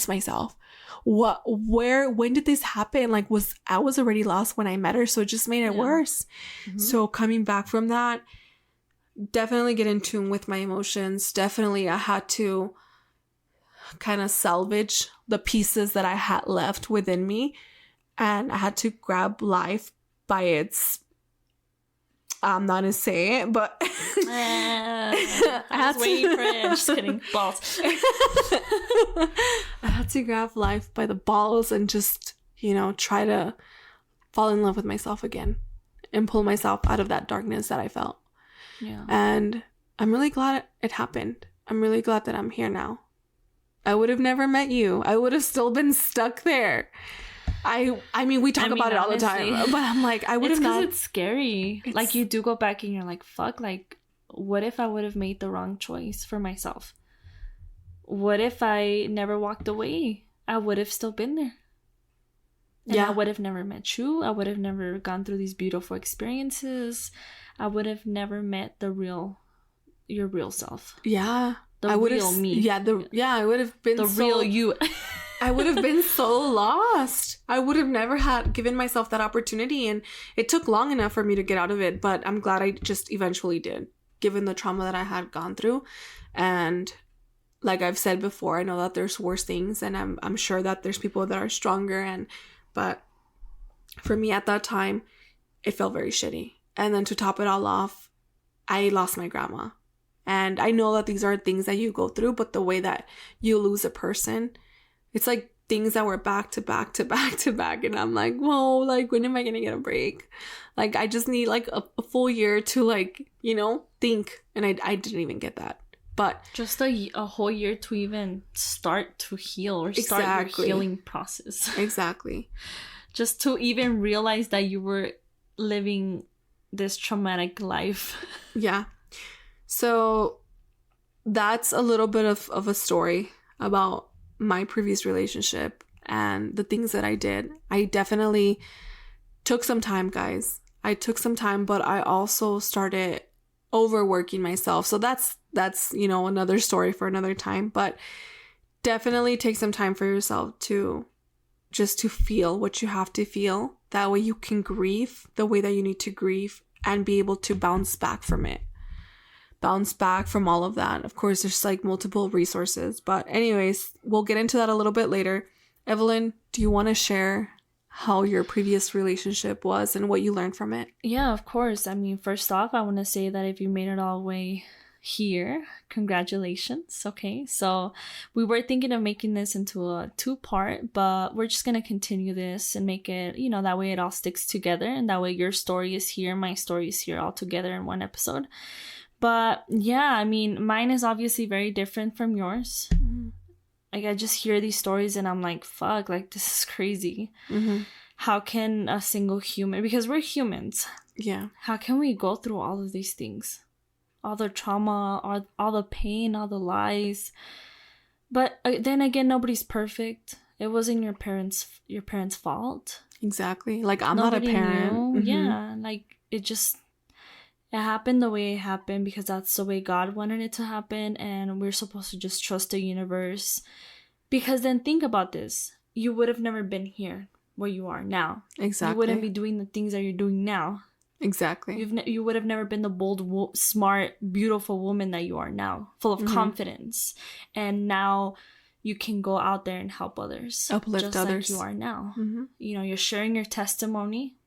myself? When did this happen? Like, I was already lost when I met her, so it just made it worse. Mm-hmm. So coming back from that, definitely get in tune with my emotions. Definitely I had to kind of salvage the pieces that I had left within me, and I had to grab life by its, I'm not gonna say it, but I was waiting for it. Just kidding. Balls. I had to grab life by the balls and just, you know, try to fall in love with myself again and pull myself out of that darkness that I felt. Yeah. And I'm really glad it happened. I'm really glad that I'm here now. I would have never met you. I would have still been stuck there. I mean, we talk about it all the time, but I'm like, I would have not. It's scary. Like, you do go back and you're like, fuck, like, what if I would have made the wrong choice for myself? What if I never walked away? I would have still been there. And I would have never met you. I would have never gone through these beautiful experiences. I would have never met your real self. Yeah. The real me. Yeah, I would have been the real you. I would have been so lost. I would have never given myself that opportunity, and it took long enough for me to get out of it, but I'm glad I just eventually did, given the trauma that I had gone through. And like I've said before, I know that there's worse things, and I'm sure that there's people that are stronger, but for me at that time, it felt very shitty. And then to top it all off, I lost my grandma. And I know that these are things that you go through, but the way that you lose a person, it's like things that were back to back to back to back. And I'm like, whoa, like, when am I going to get a break? Like, I just need like a full year to like, think. And I didn't even get that. But just a whole year to even start to heal or start your healing process. Exactly. Just to even realize that you were living this traumatic life. Yeah. So that's a little bit of a story about my previous relationship and the things that I did. I definitely took some time, guys. I took some time, but I also started overworking myself. So that's another story for another time. But definitely take some time for yourself to feel what you have to feel. That way you can grieve the way that you need to grieve and be able to bounce back from it. Bounce back from all of that. Of course, there's like multiple resources. But anyways, we'll get into that a little bit later. Evelyn, do you want to share how your previous relationship was and what you learned from it? Yeah, of course. I mean, first off, I want to say that if you made it all the way here, congratulations. Okay, so we were thinking of making this into a 2-part, but we're just gonna continue this and make it, that way it all sticks together, and that way your story is here, my story is here, all together in one episode. But yeah, I mean, mine is obviously very different from yours. Mm-hmm. Like, I just hear these stories and I'm like, fuck, like, this is crazy. Mm-hmm. How can a single human, because we're humans, yeah, how can we go through all of these things? All the trauma, all the pain, all the lies. But then again, nobody's perfect. It wasn't your parents' fault. Exactly. Like, I'm not a parent. Mm-hmm. Yeah, like, it happened the way it happened because that's the way God wanted it to happen, and we're supposed to just trust the universe. Because then think about this. You would have never been here where you are now. Exactly. You wouldn't be doing the things that you're doing now. Exactly. You would have never been the bold, smart, beautiful woman that you are now, full of confidence. And now you can go out there and help others. Uplift just others. Like you are now. Mm-hmm. You're sharing your testimony.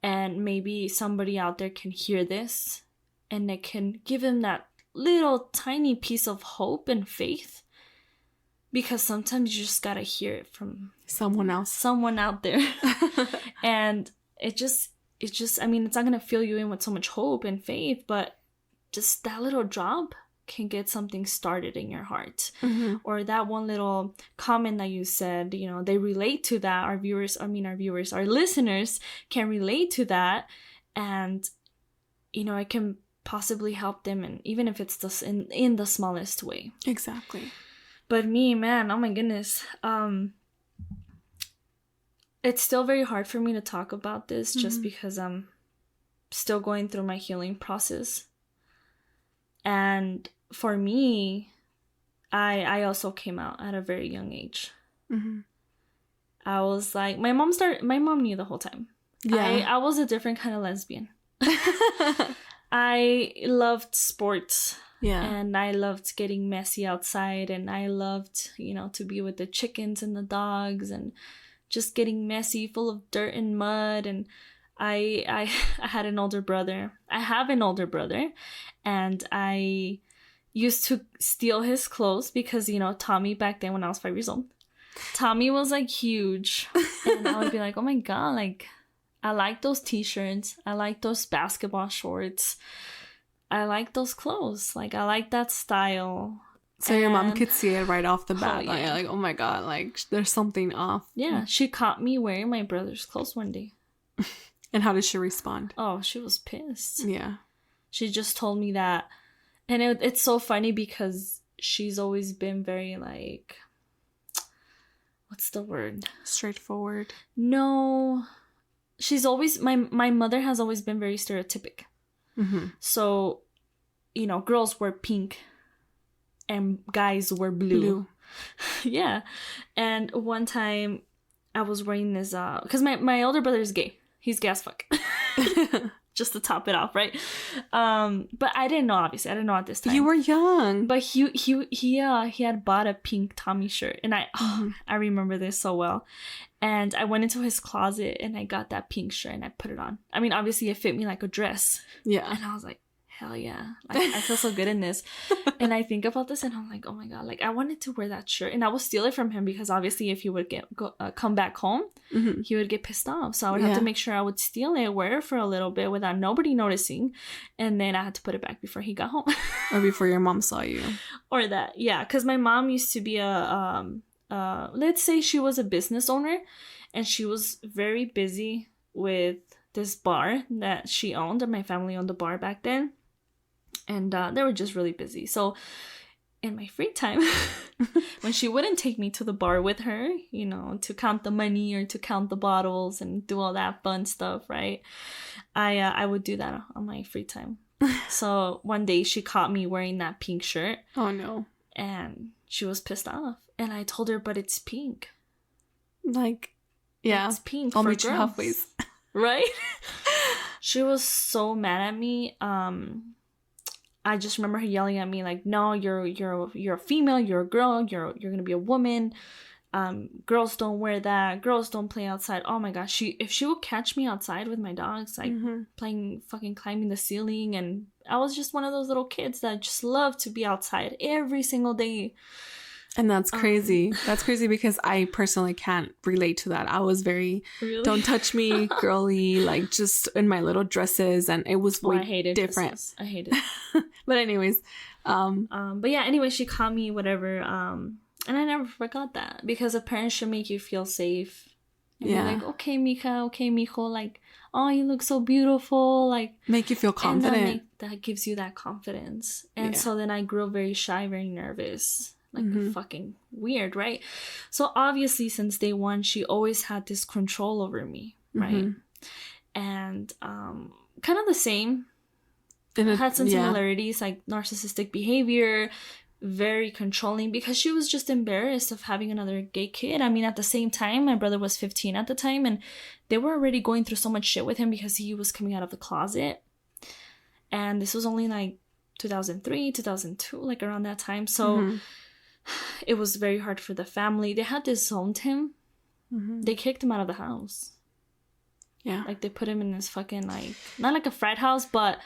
And maybe somebody out there can hear this and it can give them that little tiny piece of hope and faith. Because sometimes you just gotta hear it from someone else. Someone out there. And it just, I mean, it's not gonna fill you in with so much hope and faith, but just that little drop can get something started in your heart. Mm-hmm. Or that one little comment that you said, they relate to that. Our listeners can relate to that, and it can possibly help them, and even if it's just in the smallest way. Exactly. But me, man, oh my goodness, it's still very hard for me to talk about this, mm-hmm. just because I'm still going through my healing process. And for me, I also came out at a very young age. Mm-hmm. I was like, my mom knew the whole time. Yeah. I was a different kind of lesbian. I loved sports. Yeah. And I loved getting messy outside, and I loved, to be with the chickens and the dogs and just getting messy, full of dirt and mud. And I had an older brother. I have an older brother, and I used to steal his clothes because, Tommy, back then when I was 5 years old, Tommy was like huge. And I would be like, oh my God, like, I like those t-shirts. I like those basketball shorts. I like those clothes. Like, I like that style. So your mom could see it right off the bat. Oh, yeah. Like, oh my God, like, there's something off. Yeah, she caught me wearing my brother's clothes one day. And how did she respond? Oh, she was pissed. Yeah. She just told me that. And it's so funny because she's always been very, like, what's the word? Straightforward. No. She's always, my mother has always been very stereotypic. Mm-hmm. So, girls wear pink and guys wear blue. Yeah. And one time I was wearing this, because my older brother is gay. He's gay as fuck. just to top it off, right? But I didn't know, obviously. I didn't know at this time. You were young. But he had bought a pink Tommy shirt, and I remember this so well. And I went into his closet and I got that pink shirt and I put it on. I mean, obviously it fit me like a dress. Yeah. And I was like, hell yeah. Like, I feel so good in this. And I think about this and I'm like, oh my God, like I wanted to wear that shirt and I would steal it from him because obviously if he would come back home, he would get pissed off. So I would have to make sure I would steal it, wear it for a little bit without nobody noticing. And then I had to put it back before he got home. Or before your mom saw you. Or that. Yeah. Because my mom used to be let's say she was a business owner and she was very busy with this bar that she owned, and my family owned the bar back then, and they were just really busy. So in my free time, when she wouldn't take me to the bar with her, you know, to count the money or to count the bottles and do all that fun stuff, right, I would do that on my free time. So one day she caught me wearing that pink shirt. Oh no. And she was pissed off. And I told her, but it's pink. Like, yeah. It's pink. I'll for meet you girls. halfway. Right? She was so mad at me. I just remember her yelling at me like, no, you're a female, you're a girl, you're gonna be a woman. Girls don't wear that, girls don't play outside. Oh my gosh, if she would catch me outside with my dogs, like playing fucking climbing the ceiling, and I was just one of those little kids that just loved to be outside every single day. And that's crazy. That's crazy because I personally can't relate to that. I was very don't touch me, girly, like just in my little dresses, and it was way different. Christmas. I hated it. But anyways, but yeah, anyway, she called me whatever, and I never forgot that because a parent should make you feel safe. And yeah. Like, okay, mija, okay, mijo, like, oh, you look so beautiful, like make you feel confident. That gives you that confidence. And so then I grew very shy, very nervous. Like fucking weird, right? So obviously since day one, she always had this control over me, right? And kind of the same. Had some similarities, like narcissistic behavior, very controlling, because she was just embarrassed of having another gay kid. I mean, at the same time, my brother was 15 at the time, and they were already going through so much shit with him because he was coming out of the closet. And this was only like 2003, 2002, like around that time. So it was very hard for the family. They had disowned him. They kicked him out of the house. Yeah. Like they put him in this fucking, like, not like a frat house, but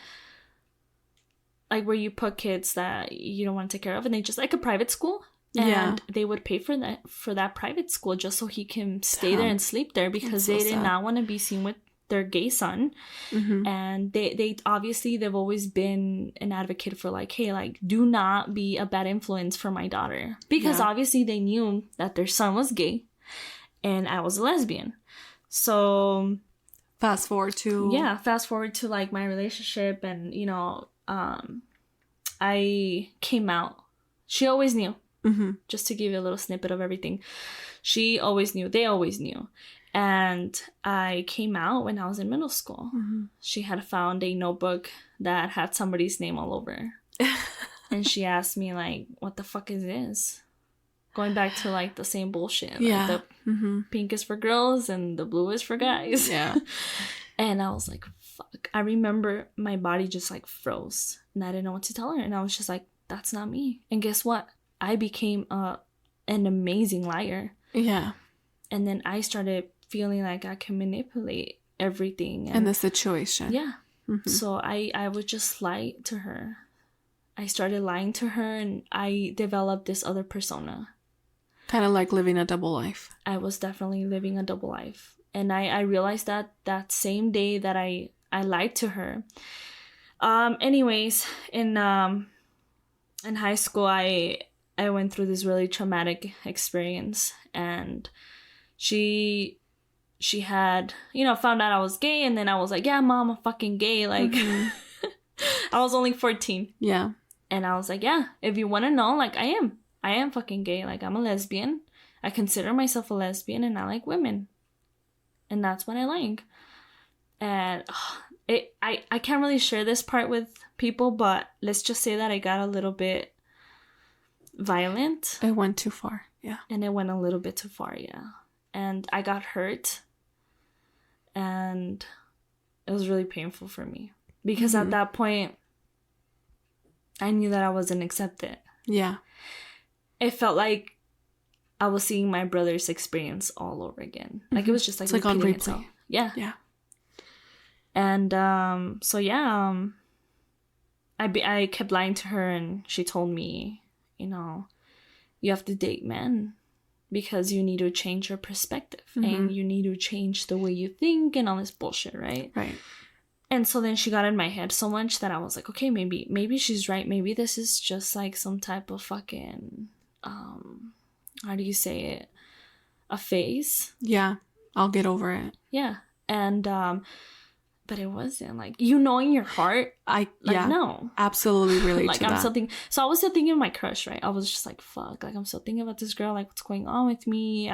like where you put kids that you don't want to take care of, and they just like a private school. And they would pay for that private school just so he can stay there and sleep there, because they did not want to be seen with their gay son. And they obviously, they've always been an advocate for like, hey, like, do not be a bad influence for my daughter, because obviously they knew that their son was gay and I was a lesbian. So fast forward to like my relationship, and you know, I came out. She always knew. Just to give you a little snippet of everything, she always knew. They always knew. And I came out when I was in middle school. She had found a notebook that had somebody's name all over. And she asked me, like, what the fuck is this? Going back to, like, the same bullshit. Like, the pink is for girls and the blue is for guys. Yeah. And I was like, fuck. I remember my body just, like, froze. And I didn't know what to tell her. And I was just like, that's not me. And guess what? I became an amazing liar. Yeah. And then I started feeling like I can manipulate everything. And the situation. Yeah. So I would just lie to her. I started lying to her, and I developed this other persona. Kind of like living a double life. I was definitely living a double life. And I realized that same day that I lied to her. Anyways, in high school, I went through this really traumatic experience, and she had, you know, found out I was gay, and then I was like, yeah, mom, I'm fucking gay. Like, I was only 14. Yeah. And I was like, yeah, if you want to know, like, I am fucking gay. Like, I'm a lesbian. I consider myself a lesbian, and I like women. And that's what I like. And I can't really share this part with people, but let's just say that I got a little bit violent. It went too far. Yeah. And it went a little bit too far. Yeah. And I got hurt. And it was really painful for me. Because at that point, I knew that I wasn't accepted. Yeah. It felt like I was seeing my brother's experience all over again. Like, it was just like, it's like on repeating replay. itself. Yeah. Yeah. And so yeah, I kept lying to her, and she told me, you know, you have to date men because you need to change your perspective and you need to change the way you think and all this bullshit, right? Right. And so then she got in my head so much that I was like, okay, maybe she's right. Maybe this is just like some type of fucking, how do you say it? A phase. Yeah. I'll get over it. Yeah. And, but it wasn't. Like, you know, in your heart, no. Absolutely relate like, to I'm that. still thinking. So I was still thinking of my crush, right? I was just like, fuck. Like, I'm still thinking about this girl. Like, what's going on with me?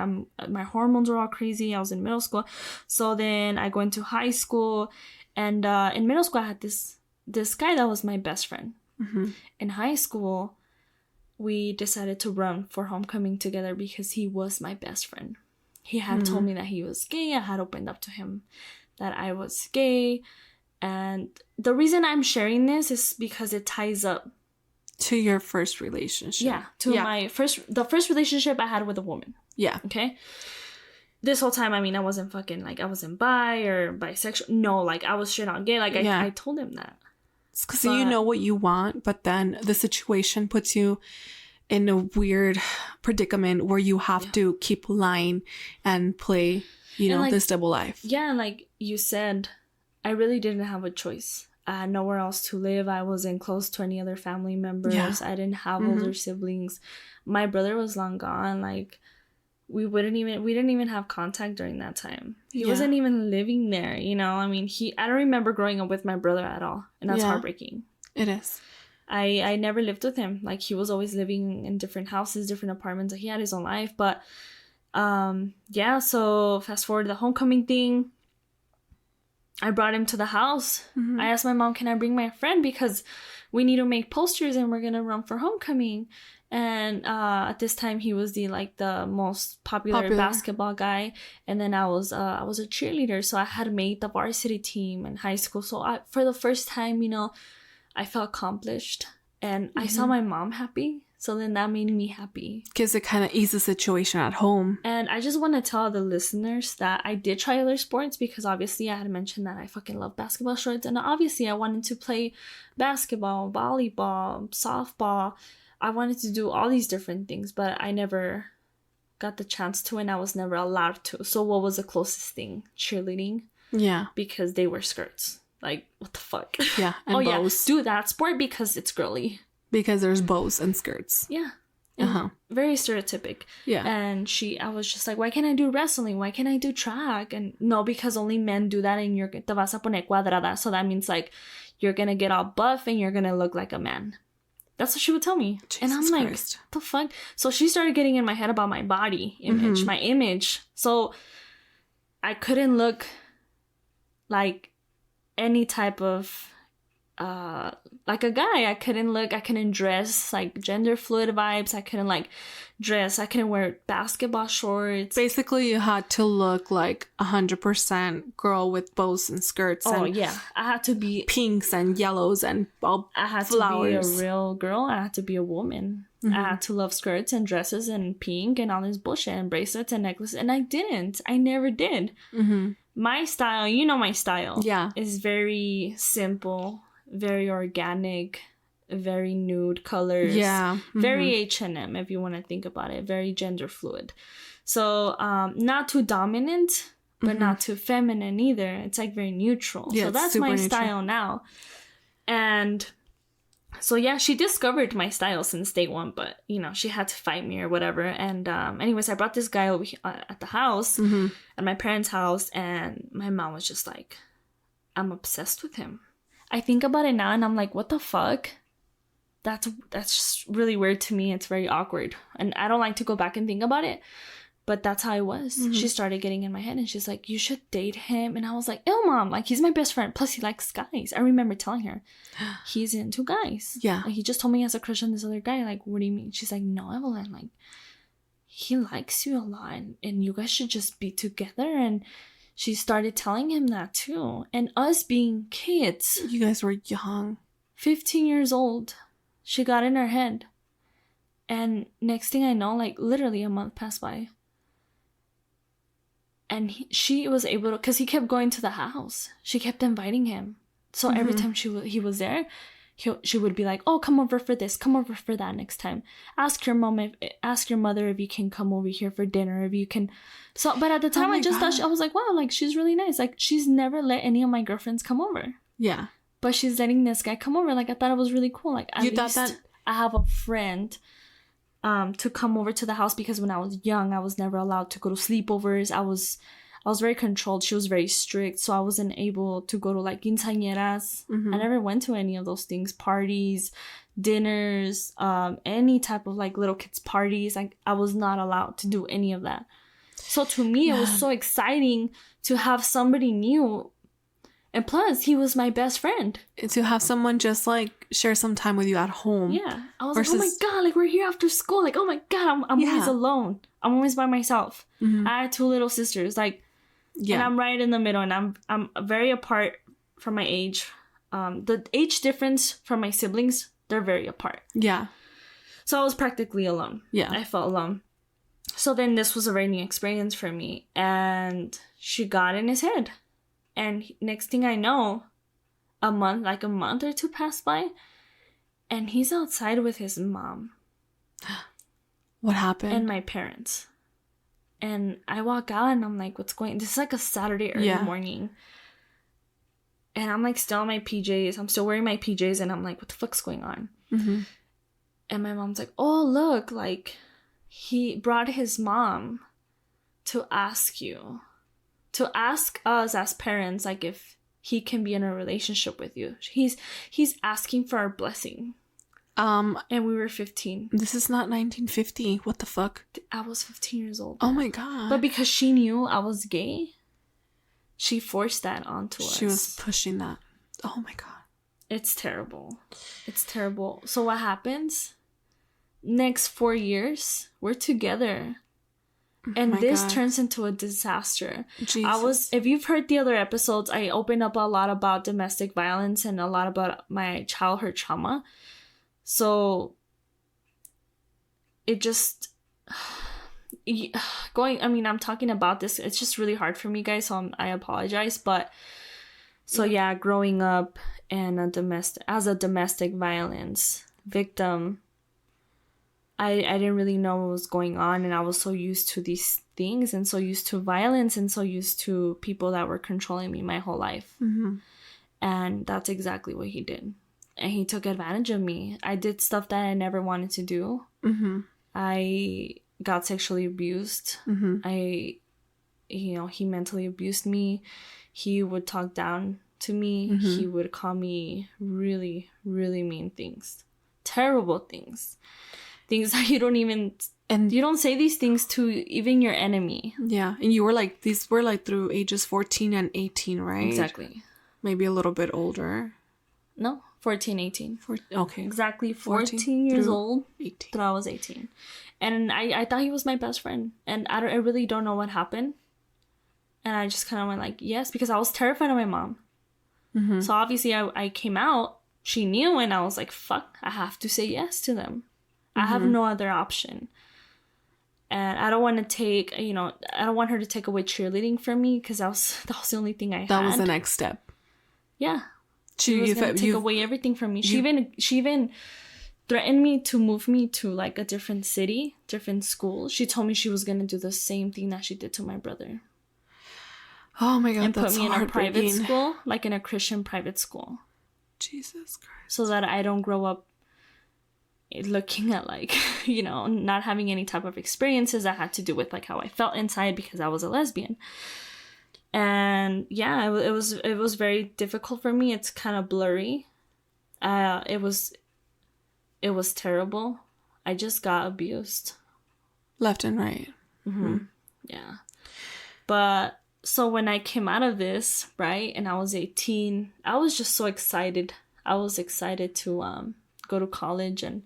My hormones were all crazy. I was in middle school. So then I go into high school. And in middle school, I had this guy that was my best friend. In high school, we decided to run for homecoming together because he was my best friend. He had told me that he was gay. I had opened up to him that I was gay. And the reason I'm sharing this is because it ties up to your first relationship. Yeah, the first relationship I had with a woman. Yeah. Okay. This whole time, I mean, I wasn't fucking, like, I wasn't bi or bisexual. No, like, I was straight on gay. Like, I told him that. It's because you know what you want, but then the situation puts you in a weird predicament where you have to keep lying and play, you know, like, this double life. Yeah, and like you said, I really didn't have a choice. I had nowhere else to live. I wasn't close to any other family members. Yeah. I didn't have older siblings. My brother was long gone. Like, we didn't even have contact during that time. He wasn't even living there, you know? I mean, I don't remember growing up with my brother at all. And that's heartbreaking. It is. I never lived with him. Like, he was always living in different houses, different apartments. He had his own life. But, so fast forward to the homecoming thing. I brought him to the house. I asked my mom, can I bring my friend? Because we need to make posters and we're going to run for homecoming. And at this time, he was the most popular basketball guy. And then I was a cheerleader. So I had made the varsity team in high school. So for the first time, you know, I felt accomplished. And I saw my mom happy. So then that made me happy. Because it kind of eased the situation at home. And I just want to tell the listeners that I did try other sports because obviously I had mentioned that I fucking love basketball shorts. And obviously I wanted to play basketball, volleyball, softball. I wanted to do all these different things, but I never got the chance to and I was never allowed to. So what was the closest thing? Cheerleading. Yeah. Because they wear skirts. Like, what the fuck? Yeah. And bows. Do that sport because it's girly. Because there's bows and skirts. Yeah. Very stereotypic. Yeah. And I was just like, why can't I do wrestling? Why can't I do track? And no, because only men do that and te vas a poner cuadrada. So that means like, you're going to get all buff and you're going to look like a man. That's what she would tell me. Jesus and I'm like, Christ. What the fuck? So she started getting in my head about my body image, my image. So I couldn't look like any type of like a guy. I couldn't dress like gender fluid vibes. I couldn't dress. I couldn't wear basketball shorts. Basically, you had to look like 100% girl with bows and skirts. Oh, yeah. I had to be pinks and yellows and all I had flowers. To be a real girl. I had to be a woman. I had to love skirts and dresses and pink and all this bullshit and bracelets and necklaces. And I didn't. I never did. My style, you know my style. Yeah. Is very simple. Very organic, very nude colors. Yeah. Very H&M, if you want to think about it. Very gender fluid. So, not too dominant, but not too feminine either. It's like very neutral. Yeah, so that's my style now. And so, yeah, she discovered my style since day one, but, you know, she had to fight me or whatever. And anyways, I brought this guy over at the house, at my parents' house, and my mom was just like, I'm obsessed with him. I think about it now and I'm like, what the fuck? That's just really weird to me. It's very awkward. And I don't like to go back and think about it. But that's how it was. She started getting in my head and she's like, you should date him. And I was like, ew, mom. Like, he's my best friend. Plus, he likes guys. I remember telling her, he's into guys. Yeah. Like, he just told me he has a crush on this other guy. Like, what do you mean? She's like, no, Evelyn. Like, he likes you a lot. And you guys should just be together. And she started telling him that too. And us being kids, You guys were young. 15 years old, she got in her head. And next thing I know, like literally a month passed by. And she was able to, because he kept going to the house. She kept inviting him. So every time he was there, she would be like, oh, come over for this, come over for that next time. Ask your mother if you can come over here for dinner, if you can. So, but at the time, I just thought, I was like, wow, like she's really nice. Like she's never let any of my girlfriends come over. Yeah. But she's letting this guy come over. Like I thought it was really cool. Like at least I have a friend to come over to the house, because when I was young, I was never allowed to go to sleepovers. I was very controlled. She was very strict, so I wasn't able to go to like quinceañeras. I never went to any of those things, parties, dinners, any type of like little kids parties. Like I was not allowed to do any of that. So to me, it was so exciting to have somebody new. And plus, he was my best friend. To have someone just like share some time with you at home. Yeah. I was like, oh my God, like we're here after school. Like, oh my God, I'm always alone. I'm always by myself. I had 2 little sisters. Like, and I'm right in the middle, and I'm very apart from my age. The age difference from my siblings, they're very apart. Yeah. So I was practically alone. Yeah. I felt alone. So then this was a very new experience for me. And she got in his head. And next thing I know, a month or 2 passed by, and he's outside with his mom. What happened? And my parents. And I walk out and I'm like, what's going on? This is like a Saturday early morning. And I'm like still in my PJs. I'm still wearing my PJs, and I'm like, what the fuck's going on? And my mom's like, oh, look, like he brought his mom to ask us as parents, like if he can be in a relationship with you. He's asking for our blessing. And we were 15. This is not 1950. What the fuck? I was 15 years old. Oh my God. But because she knew I was gay, she forced that onto us. She was pushing that. Oh my God. It's terrible. It's terrible. So what happens? Next 4 years, we're together. And this turns into a disaster. Jesus. If you've heard the other episodes, I opened up a lot about domestic violence and a lot about my childhood trauma. So it just I'm talking about this. It's just really hard for me, guys. So I apologize. But so yeah, growing up and as a domestic violence victim, I didn't really know what was going on, and I was so used to these things and so used to violence and so used to people that were controlling me my whole life. And that's exactly what he did. And he took advantage of me. I did stuff that I never wanted to do. I got sexually abused. He mentally abused me. He would talk down to me. He would call me really, really mean things. Terrible things. Things that you don't even, and you don't say these things to even your enemy. Yeah. And you were like, these were like through ages 14 and 18, right? Exactly. Maybe a little bit older. No, 14, 18. Okay. Exactly 14 years old 18. Till I was 18. And I thought he was my best friend. And I really don't know what happened. And I just kind of went like, yes, because I was terrified of my mom. So obviously I came out. She knew, and I was like, fuck, I have to say yes to them. I have no other option. And I don't want to take, I don't want her to take away cheerleading from me, because that was the only thing I had. That was the next step. Yeah. She was going to take away everything from me. She even threatened me to move me to like a different city, different school. She told me she was going to do the same thing that she did to my brother. Oh my God, and put me in a private school, like in a Christian private school. Jesus Christ. So that I don't grow up looking at like, not having any type of experiences that had to do with like how I felt inside because I was a lesbian. And yeah, it was very difficult for me. It's kind of blurry. It was terrible. I just got abused. Left and right. Yeah. But so when I came out of this, right, and I was 18, I was just so excited. I was excited to go to college and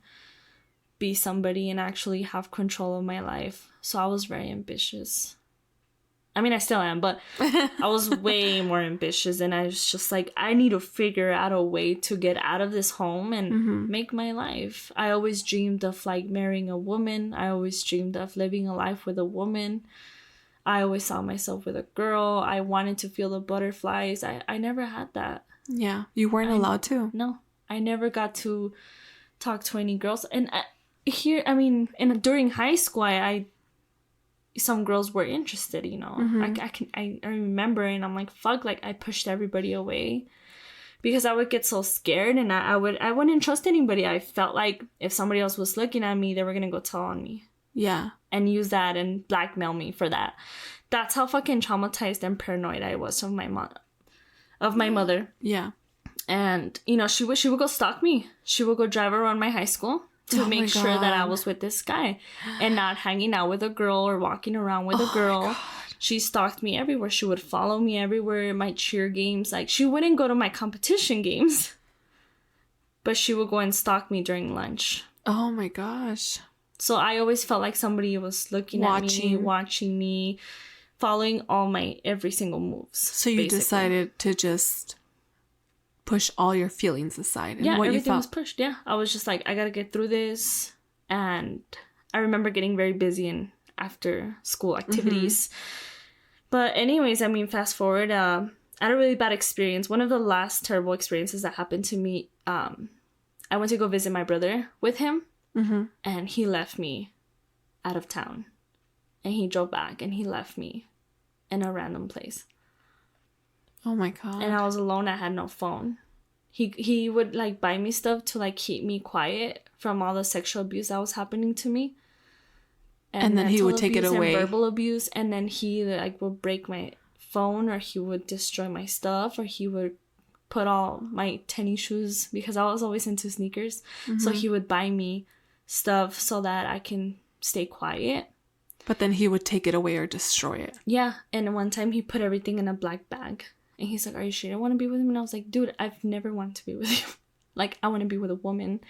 be somebody and actually have control of my life. So I was very ambitious. I mean, I still am, but I was way more ambitious, and I was just like, I need to figure out a way to get out of this home and make my life. I always dreamed of like marrying a woman. I always dreamed of living a life with a woman. I always saw myself with a girl. I wanted to feel the butterflies. I never had that. Yeah, you weren't allowed to. No, I never got to talk to any girls. And during high school, I some girls were interested, you know. I remember, and I'm like, fuck, like I pushed everybody away because I would get so scared, and I wouldn't trust anybody. I felt like if somebody else was looking at me, they were gonna go tell on me. Yeah. And use that and blackmail me for that. That's how fucking traumatized and paranoid I was of my mother. Yeah. And, you know, she would go stalk me. She would go drive around my high school to make sure that I was with this guy and not hanging out with a girl or walking around with a girl. She stalked me everywhere. She would follow me everywhere, my cheer games. Like, she wouldn't go to my competition games, but she would go and stalk me during lunch. Oh my gosh. So I always felt like somebody was looking at me, watching me, following all my every single moves. So you decided to just push all your feelings aside. And yeah, what everything you was pushed. Yeah, I was just like, I gotta get through this. And I remember getting very busy in after school activities. But anyways, I mean, fast forward, I had a really bad experience. One of the last terrible experiences that happened to me, I went to go visit my brother with him. And he left me out of town. And he drove back and he left me in a random place. Oh my God. And I was alone. I had no phone. He would like buy me stuff to like keep me quiet from all the sexual abuse that was happening to me. And then he would take it away. And verbal abuse. And then he like would break my phone, or he would destroy my stuff, or he would put all my tennis shoes, because I was always into sneakers. So he would buy me stuff so that I can stay quiet. But then he would take it away or destroy it. Yeah. And one time he put everything in a black bag. And he's like, are you sure you don't want to be with him? And I was like, dude, I've never wanted to be with you. Like, I want to be with a woman.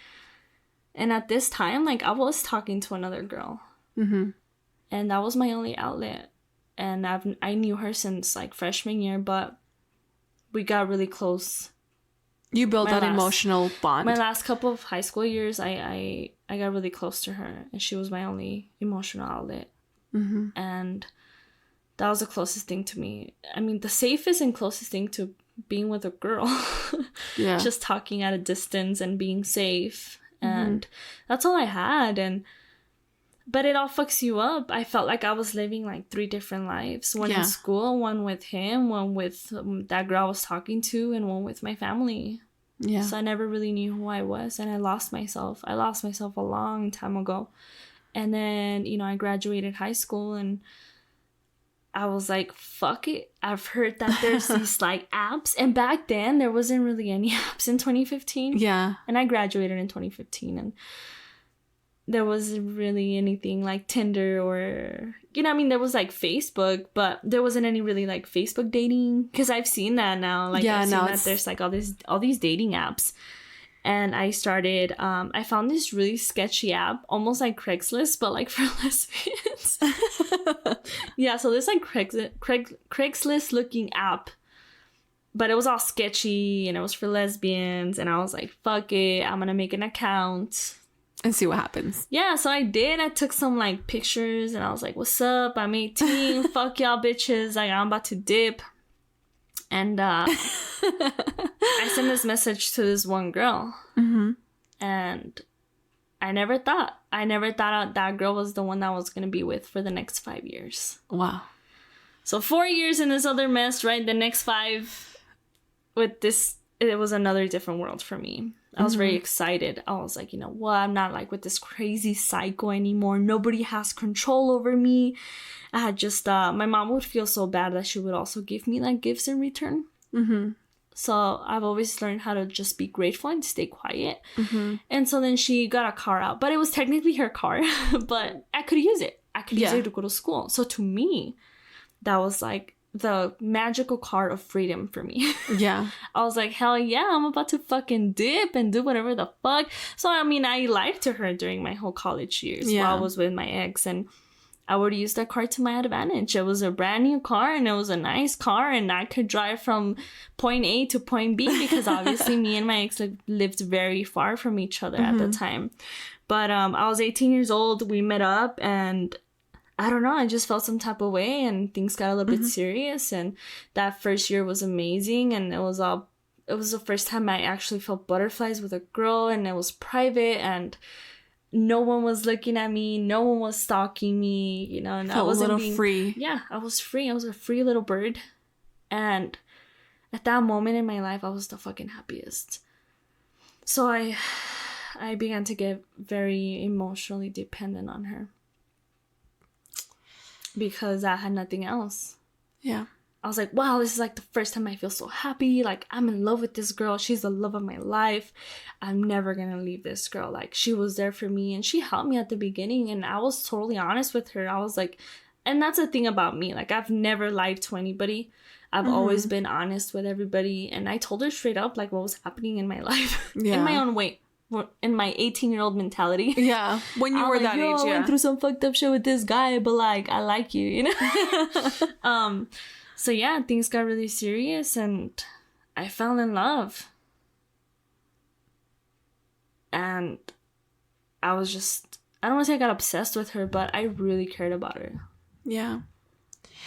And at this time, like, I was talking to another girl. And that was my only outlet. And I knew her since, like, freshman year. But we got really close. You built that emotional bond. My last couple of high school years, I got really close to her. And she was my only emotional outlet. And that was the closest thing to me. I mean, the safest and closest thing to being with a girl. Yeah. Just talking at a distance and being safe. And that's all I had. But it all fucks you up. I felt like I was living like 3 different lives. One in school, one with him, one with that girl I was talking to, and one with my family. Yeah. So I never really knew who I was, and I lost myself. I lost myself a long time ago. And then, you know, I graduated high school, and I was like, fuck it. I've heard that there's these like apps. And back then, there wasn't really any apps in 2015. Yeah. And I graduated in 2015, and there wasn't really anything like Tinder or, you know, I mean, there was like Facebook, but there wasn't any really like Facebook dating, because I've seen that now. Like, I've seen that there's like all these dating apps. And I started, I found this really sketchy app, almost like Craigslist, but like for lesbians. Yeah, so there's like Craigslist looking app, but it was all sketchy and it was for lesbians. And I was like, fuck it, I'm gonna make an account and see what happens. Yeah, so I did. I took some like pictures and I was like, what's up? I'm 18. Fuck y'all bitches. Like, I'm about to dip. And I sent this message to this one girl. And I never thought that girl was the one that I was going to be with for the next 5 years. Wow. So 4 years in this other mess, right? The next 5 with this, it was another different world for me. I was very excited. I was like, you know what? I'm not like with this crazy psycho anymore. Nobody has control over me. I had just, my mom would feel so bad that she would also give me like gifts in return. So I've always learned how to just be grateful and stay quiet. And so then she got a car out, but it was technically her car, but I could use it. I could use it to go to school. So to me, that was like the magical card of freedom for me. Yeah. I was like, hell yeah, I'm about to fucking dip and do whatever the fuck. So, I mean, I lied to her during my whole college years while I was with my ex. And I would use that car to my advantage. It was a brand new car and it was a nice car and I could drive from point A to point B because obviously me and my ex lived very far from each other at the time. But I was 18 years old. We met up and I don't know, I just felt some type of way and things got a little bit serious. And that first year was amazing. And it was the first time I actually felt butterflies with a girl, and it was private and no one was looking at me. No one was stalking me, you know, and I wasn't a little free. Yeah, I was free. I was a free little bird. And at that moment in my life, I was the fucking happiest. So I began to get very emotionally dependent on her. Because I had nothing else. Yeah. I was like, wow, this is like the first time I feel so happy. Like, I'm in love with this girl. She's the love of my life. I'm never going to leave this girl. Like, she was there for me and she helped me at the beginning. And I was totally honest with her. I was like, and that's the thing about me. Like, I've never lied to anybody. I've always been honest with everybody. And I told her straight up, like, what was happening in my life. In my own way. In my 18-year-old mentality. Yeah. When you were that age, I went through some fucked up shit with this guy, but like, I like you, you know? So yeah, things got really serious and I fell in love. And I was just, I don't want to say I got obsessed with her, but I really cared about her. Yeah.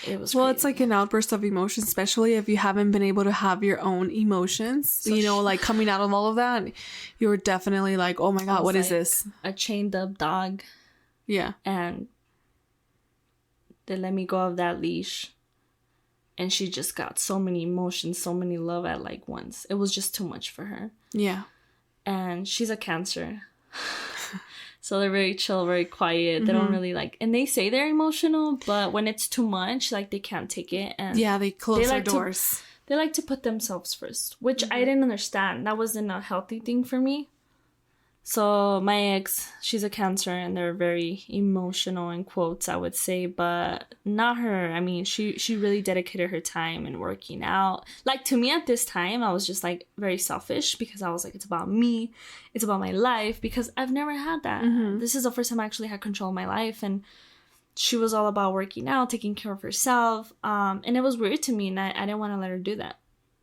It was well, crazy. It's like an outburst of emotion, especially if you haven't been able to have your own emotions. So you know, like coming out of all of that, you were definitely like, oh my God, what is this? A chained up dog. Yeah. And they let me go of that leash. And she just got so many emotions, so many love at like once. It was just too much for her. Yeah. And she's a Cancer. So they're very chill, very quiet. They don't really like, and they say they're emotional, but when it's too much, like they can't take it. And yeah, they close their doors. They like to put themselves first, which I didn't understand. That wasn't a healthy thing for me. So my ex, she's a Cancer, and they're very emotional in quotes, I would say, but not her. I mean, she really dedicated her time in working out. Like, to me at this time, I was just like very selfish because I was like, it's about me. It's about my life, because I've never had that. This is the first time I actually had control of my life, and she was all about working out, taking care of herself. And it was weird to me, and I didn't want to let her do that.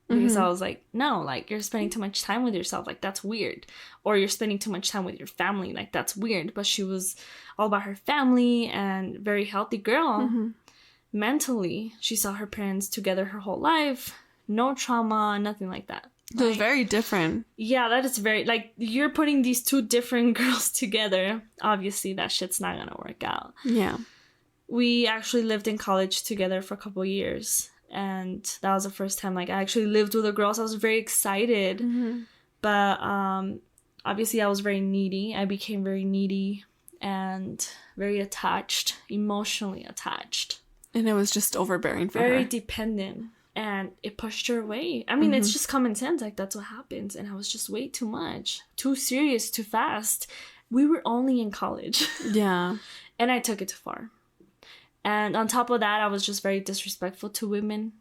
Because I was like, no, like, you're spending too much time with yourself. Like, that's weird. Or you're spending too much time with your family. Like, that's weird. But she was all about her family and very healthy girl. Mentally, she saw her parents together her whole life. No trauma, nothing like that. So it's very different. Yeah, that is very, like, you're putting these two different girls together. Obviously, that shit's not gonna work out. Yeah. We actually lived in college together for a couple years. And that was the first time, like, I actually lived with a girl, so I was very excited. But obviously I was very needy. I became very needy and very attached, emotionally attached. And it was just overbearing for her. Very dependent. And it pushed her away. I mean, it's just common sense. Like, that's what happens. And I was just way too much. Too serious, too fast. We were only in college. Yeah. And I took it too far. And on top of that, I was just very disrespectful to women.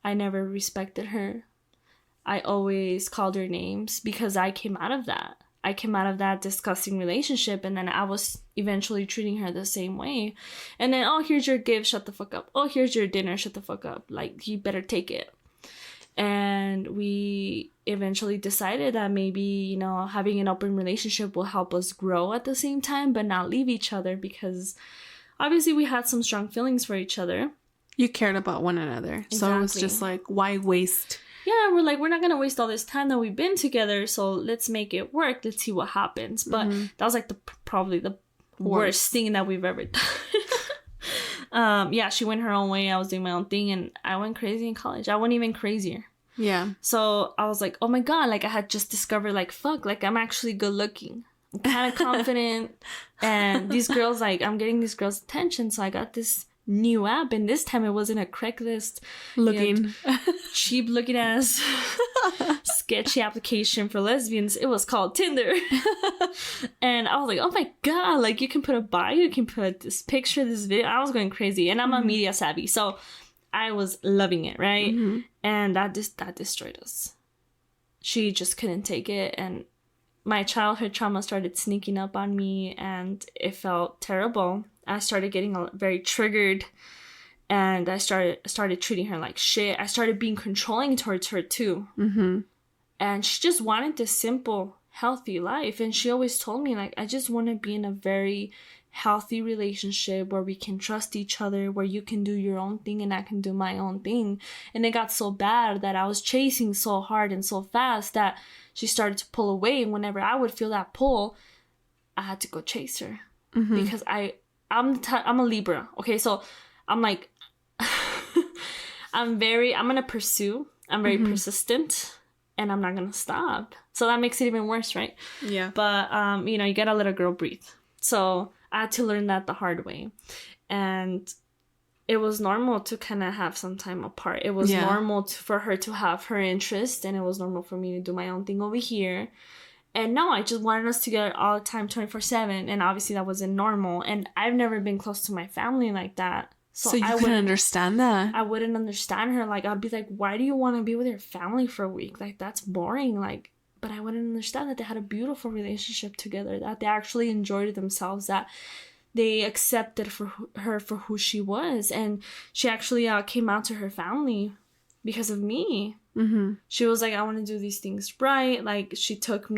I never respected her. I always called her names because I came out of that. I came out of that disgusting relationship, and then I was eventually treating her the same way. And then, oh, here's your gift, shut the fuck up. Oh, here's your dinner, shut the fuck up. Like, you better take it. And we eventually decided that maybe, you know, having an open relationship will help us grow at the same time, but not leave each other, because obviously we had some strong feelings for each other. You cared about one another. Exactly. So it was just like, why waste? Yeah, we're like, we're not going to waste all this time that we've been together, so let's make it work. Let's see what happens. But that was like probably the worst thing that we've ever done. Yeah, she went her own way. I was doing my own thing, and I went crazy in college. I went even crazier. Yeah. So I was like, oh my God, like I had just discovered, like, fuck, like I'm actually good looking. I'm kind of confident. And these girls, like, I'm getting these girls' attention. So I got this new app, and this time it wasn't a Craigslist looking cheap looking ass sketchy application for lesbians. It was called Tinder. And I was like, oh my God, like, you can put a bio, you can put this picture, this video. I was going crazy, and I'm a media savvy, so I was loving it, right? And that destroyed us. She just couldn't take it, and my childhood trauma started sneaking up on me, and it felt terrible. I started getting very triggered, and I started treating her like shit. I started being controlling towards her too. Mm-hmm. And she just wanted this simple, healthy life. And she always told me, like, I just want to be in a very healthy relationship where we can trust each other, where you can do your own thing and I can do my own thing. And it got so bad that I was chasing so hard and so fast that she started to pull away. And whenever I would feel that pull, I had to go chase her. Mm-hmm. Because I'm a Libra. Okay, so I'm like, I'm going to pursue. I'm very mm-hmm. persistent. And I'm not going to stop. So that makes it even worse, right? Yeah. But, you gotta let a girl breathe. So I had to learn that the hard way. And it was normal to kind of have some time apart. It was normal for her to have her interest. And it was normal for me to do my own thing over here. And no, I just wanted us together all the time, 24/7. And obviously that wasn't normal. And I've never been close to my family like that. So you couldn't understand that? I wouldn't understand her. Like, I'd be like, why do you want to be with your family for a week? Like, that's boring. Like, but I wouldn't understand that they had a beautiful relationship together, that they actually enjoyed themselves, that they accepted her for who she was. And she actually came out to her family because of me. Mm-hmm. She was like, I want to do these things right. Like, she drove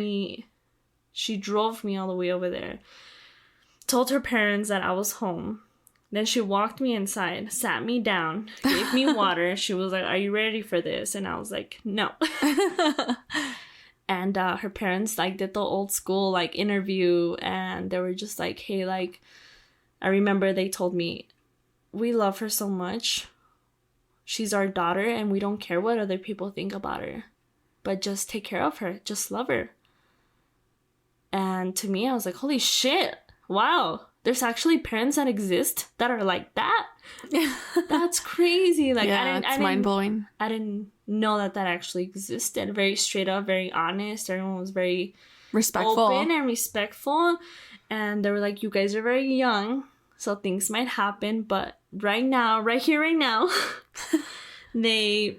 me all the way over there, told her parents that I was home. Then she walked me inside, sat me down, gave me water. She was like, are you ready for this? And I was like, no. And her parents, like, did the old school, like, interview. And they were just like, hey, like, I remember they told me, we love her so much. She's our daughter, and we don't care what other people think about her. But just take care of her. Just love her. And to me, I was like, holy shit. Wow. There's actually parents that exist that are like that. That's crazy. Like, yeah, it's mind-blowing. I didn't know that actually existed. Very straight up, very honest. Everyone was very respectful, open and respectful. And they were like, you guys are very young, so things might happen. But right now, right here, right now, they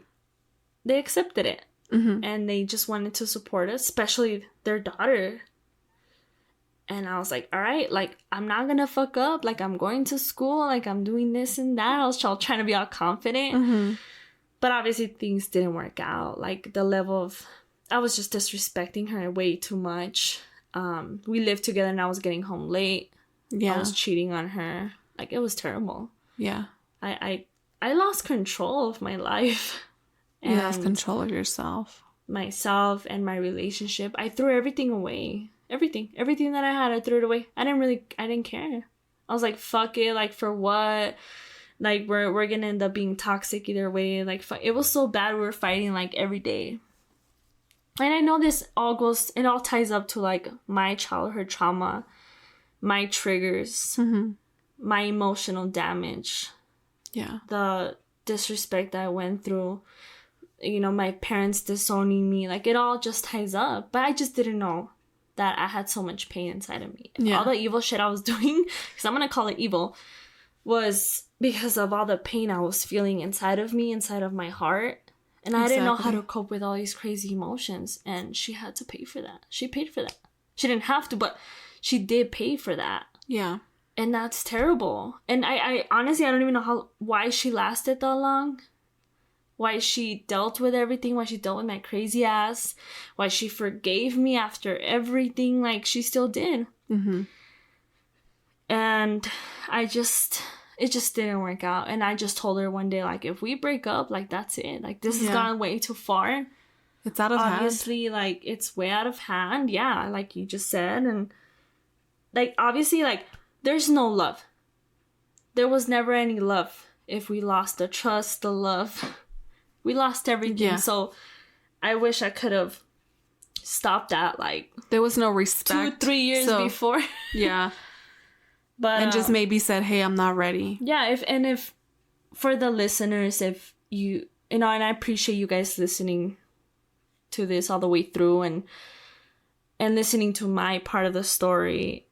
accepted it. Mm-hmm. And they just wanted to support us, especially their daughter. And I was like, all right, like, I'm not going to fuck up. Like, I'm going to school. Like, I'm doing this and that. I was trying to be all confident. Mm-hmm. But obviously, things didn't work out. Like, the level of... I was just disrespecting her way too much. We lived together and I was getting home late. Yeah. I was cheating on her. Like, it was terrible. Yeah. I lost control of my life. You lost control of yourself. Myself and my relationship. I threw everything away. Everything that I had, I threw it away. I didn't care. I was like, fuck it, like, for what? Like, we're gonna end up being toxic either way. Like, it was so bad. We were fighting, like, every day. And I know it all ties up to, like, my childhood trauma, my triggers, mm-hmm. my emotional damage. Yeah. The disrespect that I went through, my parents disowning me. Like, it all just ties up. But I just didn't know that I had so much pain inside of me. Yeah. All the evil shit I was doing, because I'm going to call it evil, was because of all the pain I was feeling inside of me, inside of my heart. And I didn't know how to cope with all these crazy emotions. And she had to pay for that. She paid for that. She didn't have to, but she did pay for that. Yeah. And that's terrible. And I honestly, I don't even know why she lasted that long. Why she dealt with everything, why she dealt with my crazy ass, why she forgave me after everything, like, she still did. Mm-hmm. And it just didn't work out. And I just told her one day, like, if we break up, like, that's it. Like, this has gone way too far. It's out of hand. Obviously, like, it's way out of hand. Yeah, like you just said. And, like, obviously, like, there's no love. There was never any love. If we lost the trust, the love... We lost everything. Yeah. So I wish I could have stopped that, like... There was no respect. 2-3 years before. Yeah. But and just maybe said, hey, I'm not ready. Yeah, if for the listeners, if you... and I appreciate you guys listening to this all the way through and listening to my part of the story.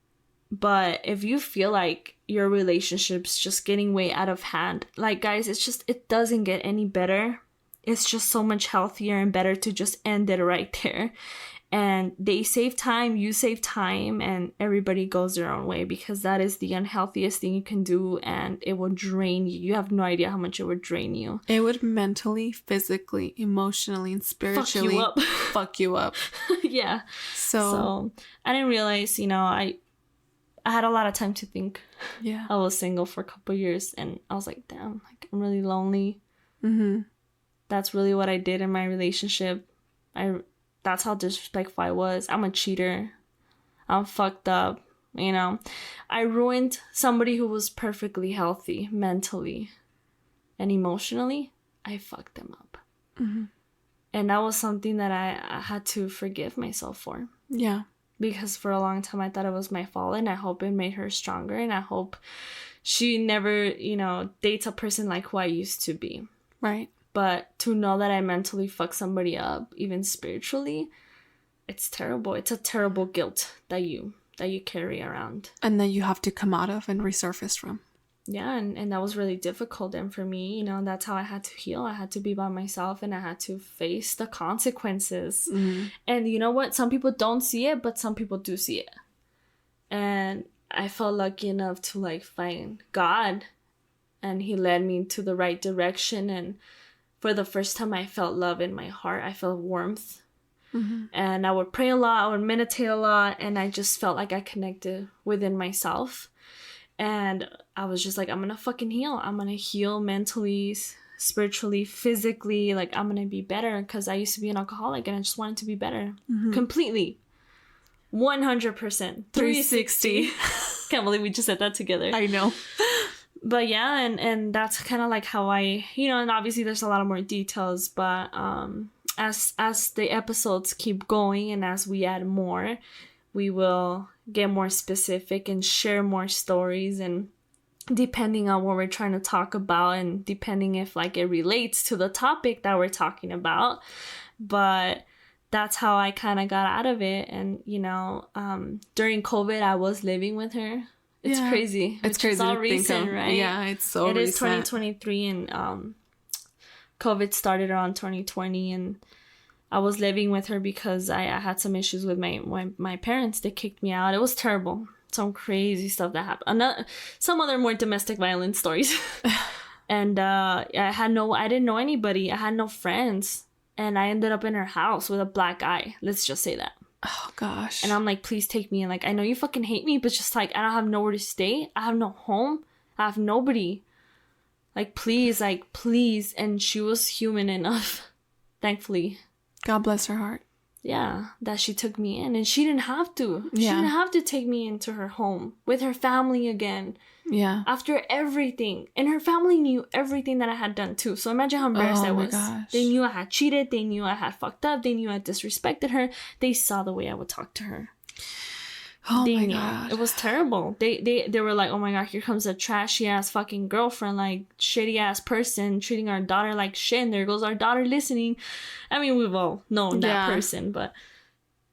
But if you feel like your relationship's just getting way out of hand, like, guys, it doesn't get any better. It's just so much healthier and better to just end it right there. And they save time, you save time, and everybody goes their own way, because that is the unhealthiest thing you can do, and it will drain you. You have no idea how much it would drain you. It would mentally, physically, emotionally, and spiritually fuck you up. Yeah. So I didn't realize, I had a lot of time to think. Yeah. I was single for a couple of years, and I was like, damn, like, I'm really lonely. Mm-hmm. That's really what I did in my relationship. That's how disrespectful I was. I'm a cheater. I'm fucked up. I ruined somebody who was perfectly healthy mentally and emotionally. I fucked them up. Mm-hmm. And that was something that I had to forgive myself for. Yeah. Because for a long time I thought it was my fault, and I hope it made her stronger, and I hope she never, dates a person like who I used to be. Right. But to know that I mentally fucked somebody up, even spiritually, it's terrible. It's a terrible guilt that you carry around. And then you have to come out of and resurface from. Yeah, and that was really difficult. And for me, that's how I had to heal. I had to be by myself, and I had to face the consequences. Mm-hmm. And you know what? Some people don't see it, but some people do see it. And I felt lucky enough to find God, and he led me to the right direction. And for the first time, I felt love in my heart. I felt warmth. Mm-hmm. And I would pray a lot. I would meditate a lot. And I just felt like I connected within myself. And I was just like, I'm going to fucking heal. I'm going to heal mentally, spiritually, physically. I'm going to be better, because I used to be an alcoholic, and I just wanted to be better. Mm-hmm. Completely. 100%. 360. Can't believe we just said that together. I know. But yeah, and that's kind of how I, and obviously there's a lot of more details, but as the episodes keep going, and as we add more, we will get more specific and share more stories, and depending on what we're trying to talk about, and depending if it relates to the topic that we're talking about. But that's how I kind of got out of it. And during COVID, I was living with her. It's crazy. It's crazy. It's all recent, right? Yeah, it's so recent. It is 2023, and COVID started around 2020, and I was living with her because I had some issues with my parents. They kicked me out. It was terrible. Some crazy stuff that happened. Some other more domestic violence stories. And I didn't know anybody. I had no friends. And I ended up in her house with a black eye. Let's just say that. Oh, gosh. And I'm like, please take me. And I know you fucking hate me, but just I don't have nowhere to stay. I have no home. I have nobody. Please. And she was human enough, thankfully. God bless her heart. Yeah, that she took me in. And she didn't have to. Yeah. She didn't have to take me into her home with her family again. Yeah. After everything. And her family knew everything that I had done too. So imagine how embarrassed I was. Gosh. They knew I had cheated. They knew I had fucked up. They knew I disrespected her. They saw the way I would talk to her. Oh they my knew. God. It was terrible. They were like, oh my God, here comes a trashy ass fucking girlfriend, shitty ass person treating our daughter like shit. And there goes our daughter listening. I mean, we've all known that person, but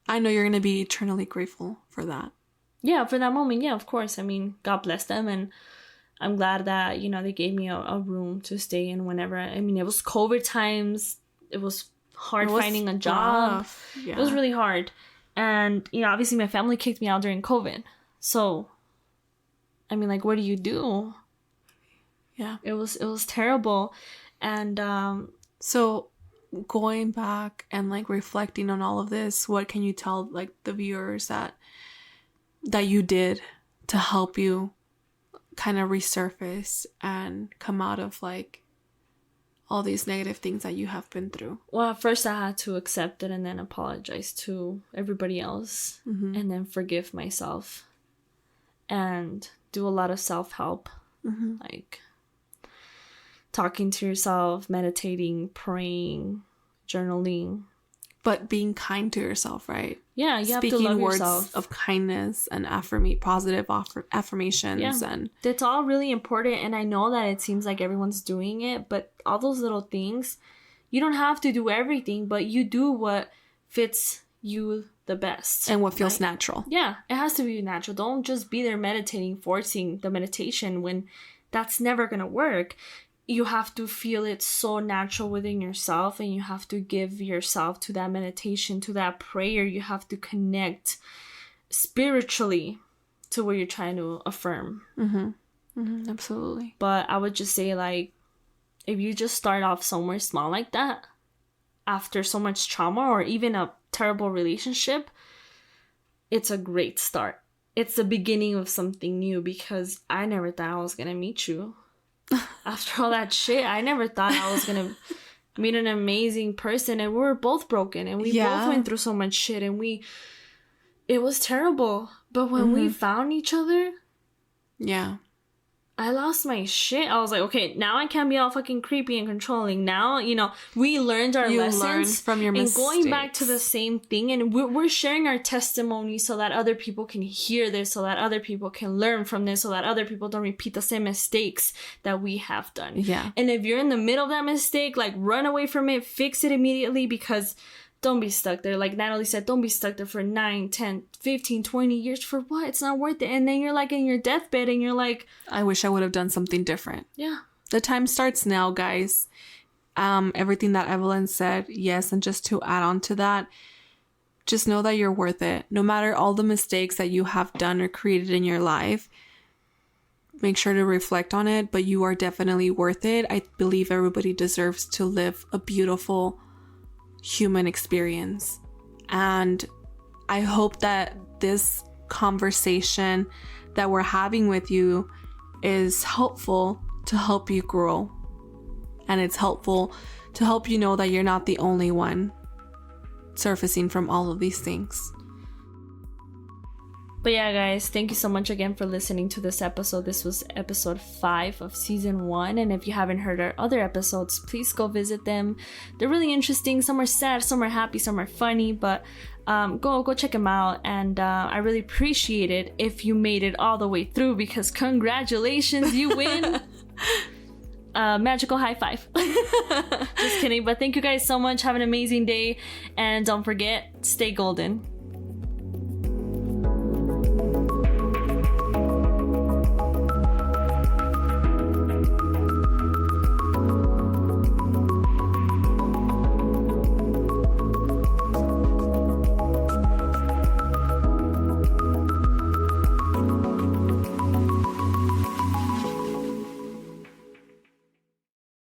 I know you're going to be eternally grateful for that. Yeah, for that moment, yeah, of course. I mean, God bless them, and I'm glad that, they gave me a room to stay in whenever. I mean, it was COVID times. It was hard finding a job. Yeah. It was really hard. And, obviously my family kicked me out during COVID. So, I mean, what do you do? Yeah. It was terrible. And, so going back and reflecting on all of this, what can you tell the viewers that you did to help you kind of resurface and come out of all these negative things that you have been through? Well, at first I had to accept it, and then apologize to everybody else, mm-hmm. and then forgive myself, and do a lot of self-help, mm-hmm. Talking to yourself, meditating, praying, journaling. But being kind to yourself, right? Yeah, you Speaking have to love words yourself. of kindness and positive affirmations. Yeah. And it's all really important. And I know that it seems like everyone's doing it, but all those little things, you don't have to do everything, but you do what fits you the best. And what feels natural. Yeah, it has to be natural. Don't just be there meditating, forcing the meditation when that's never going to work. you have to feel it so natural within yourself, and you have to give yourself to that meditation, to that prayer. You have to connect spiritually to what you're trying to affirm. Absolutely. But I would just say, like, if you just start off somewhere small like that, after so much trauma or even a terrible relationship, it's a great start. It's the beginning of something new, because I never thought I was going to meet you. After all that shit, I never thought I was going to meet an amazing person, and we were both broken, and we both went through so much shit, and it was terrible. But when we found each other, I lost my shit. I was like, okay, now I can't be all fucking creepy and controlling. Now, you know, we learned our lessons. Learn from your mistakes. And going back to the same thing, and we're sharing our testimony so that other people can hear this, so that other people can learn from this, so that other people don't repeat the same mistakes that we have done. Yeah. And if you're in the middle of that mistake, like, run away from it, fix it immediately, because don't be stuck there. Like Natalie said, don't be stuck there for 9, 10, 15, 20 years. For what? It's not worth it. And then you're like in your deathbed and you're like, I wish I would have done something different. Yeah. The time starts now, guys. Everything that Evelyn said, yes. And just to add on to that, just know that you're worth it. No matter all the mistakes that you have done or created in your life, make sure to reflect on it. But you are definitely worth it. I believe everybody deserves to live a beautiful human experience. And I hope that this conversation that we're having with you is helpful to help you grow, and it's helpful to help you know that you're not the only one surfacing from all of these things. But yeah, guys, thank you so much again for listening to this episode. This was episode 5 of season 1. And if you haven't heard our other episodes, please go visit them. They're really interesting. Some are sad, some are happy, some are funny. But go check them out. And I really appreciate it if you made it all the way through, because congratulations, you win. Magical high five. Just kidding. But thank you guys so much. Have an amazing day. And don't forget, stay golden.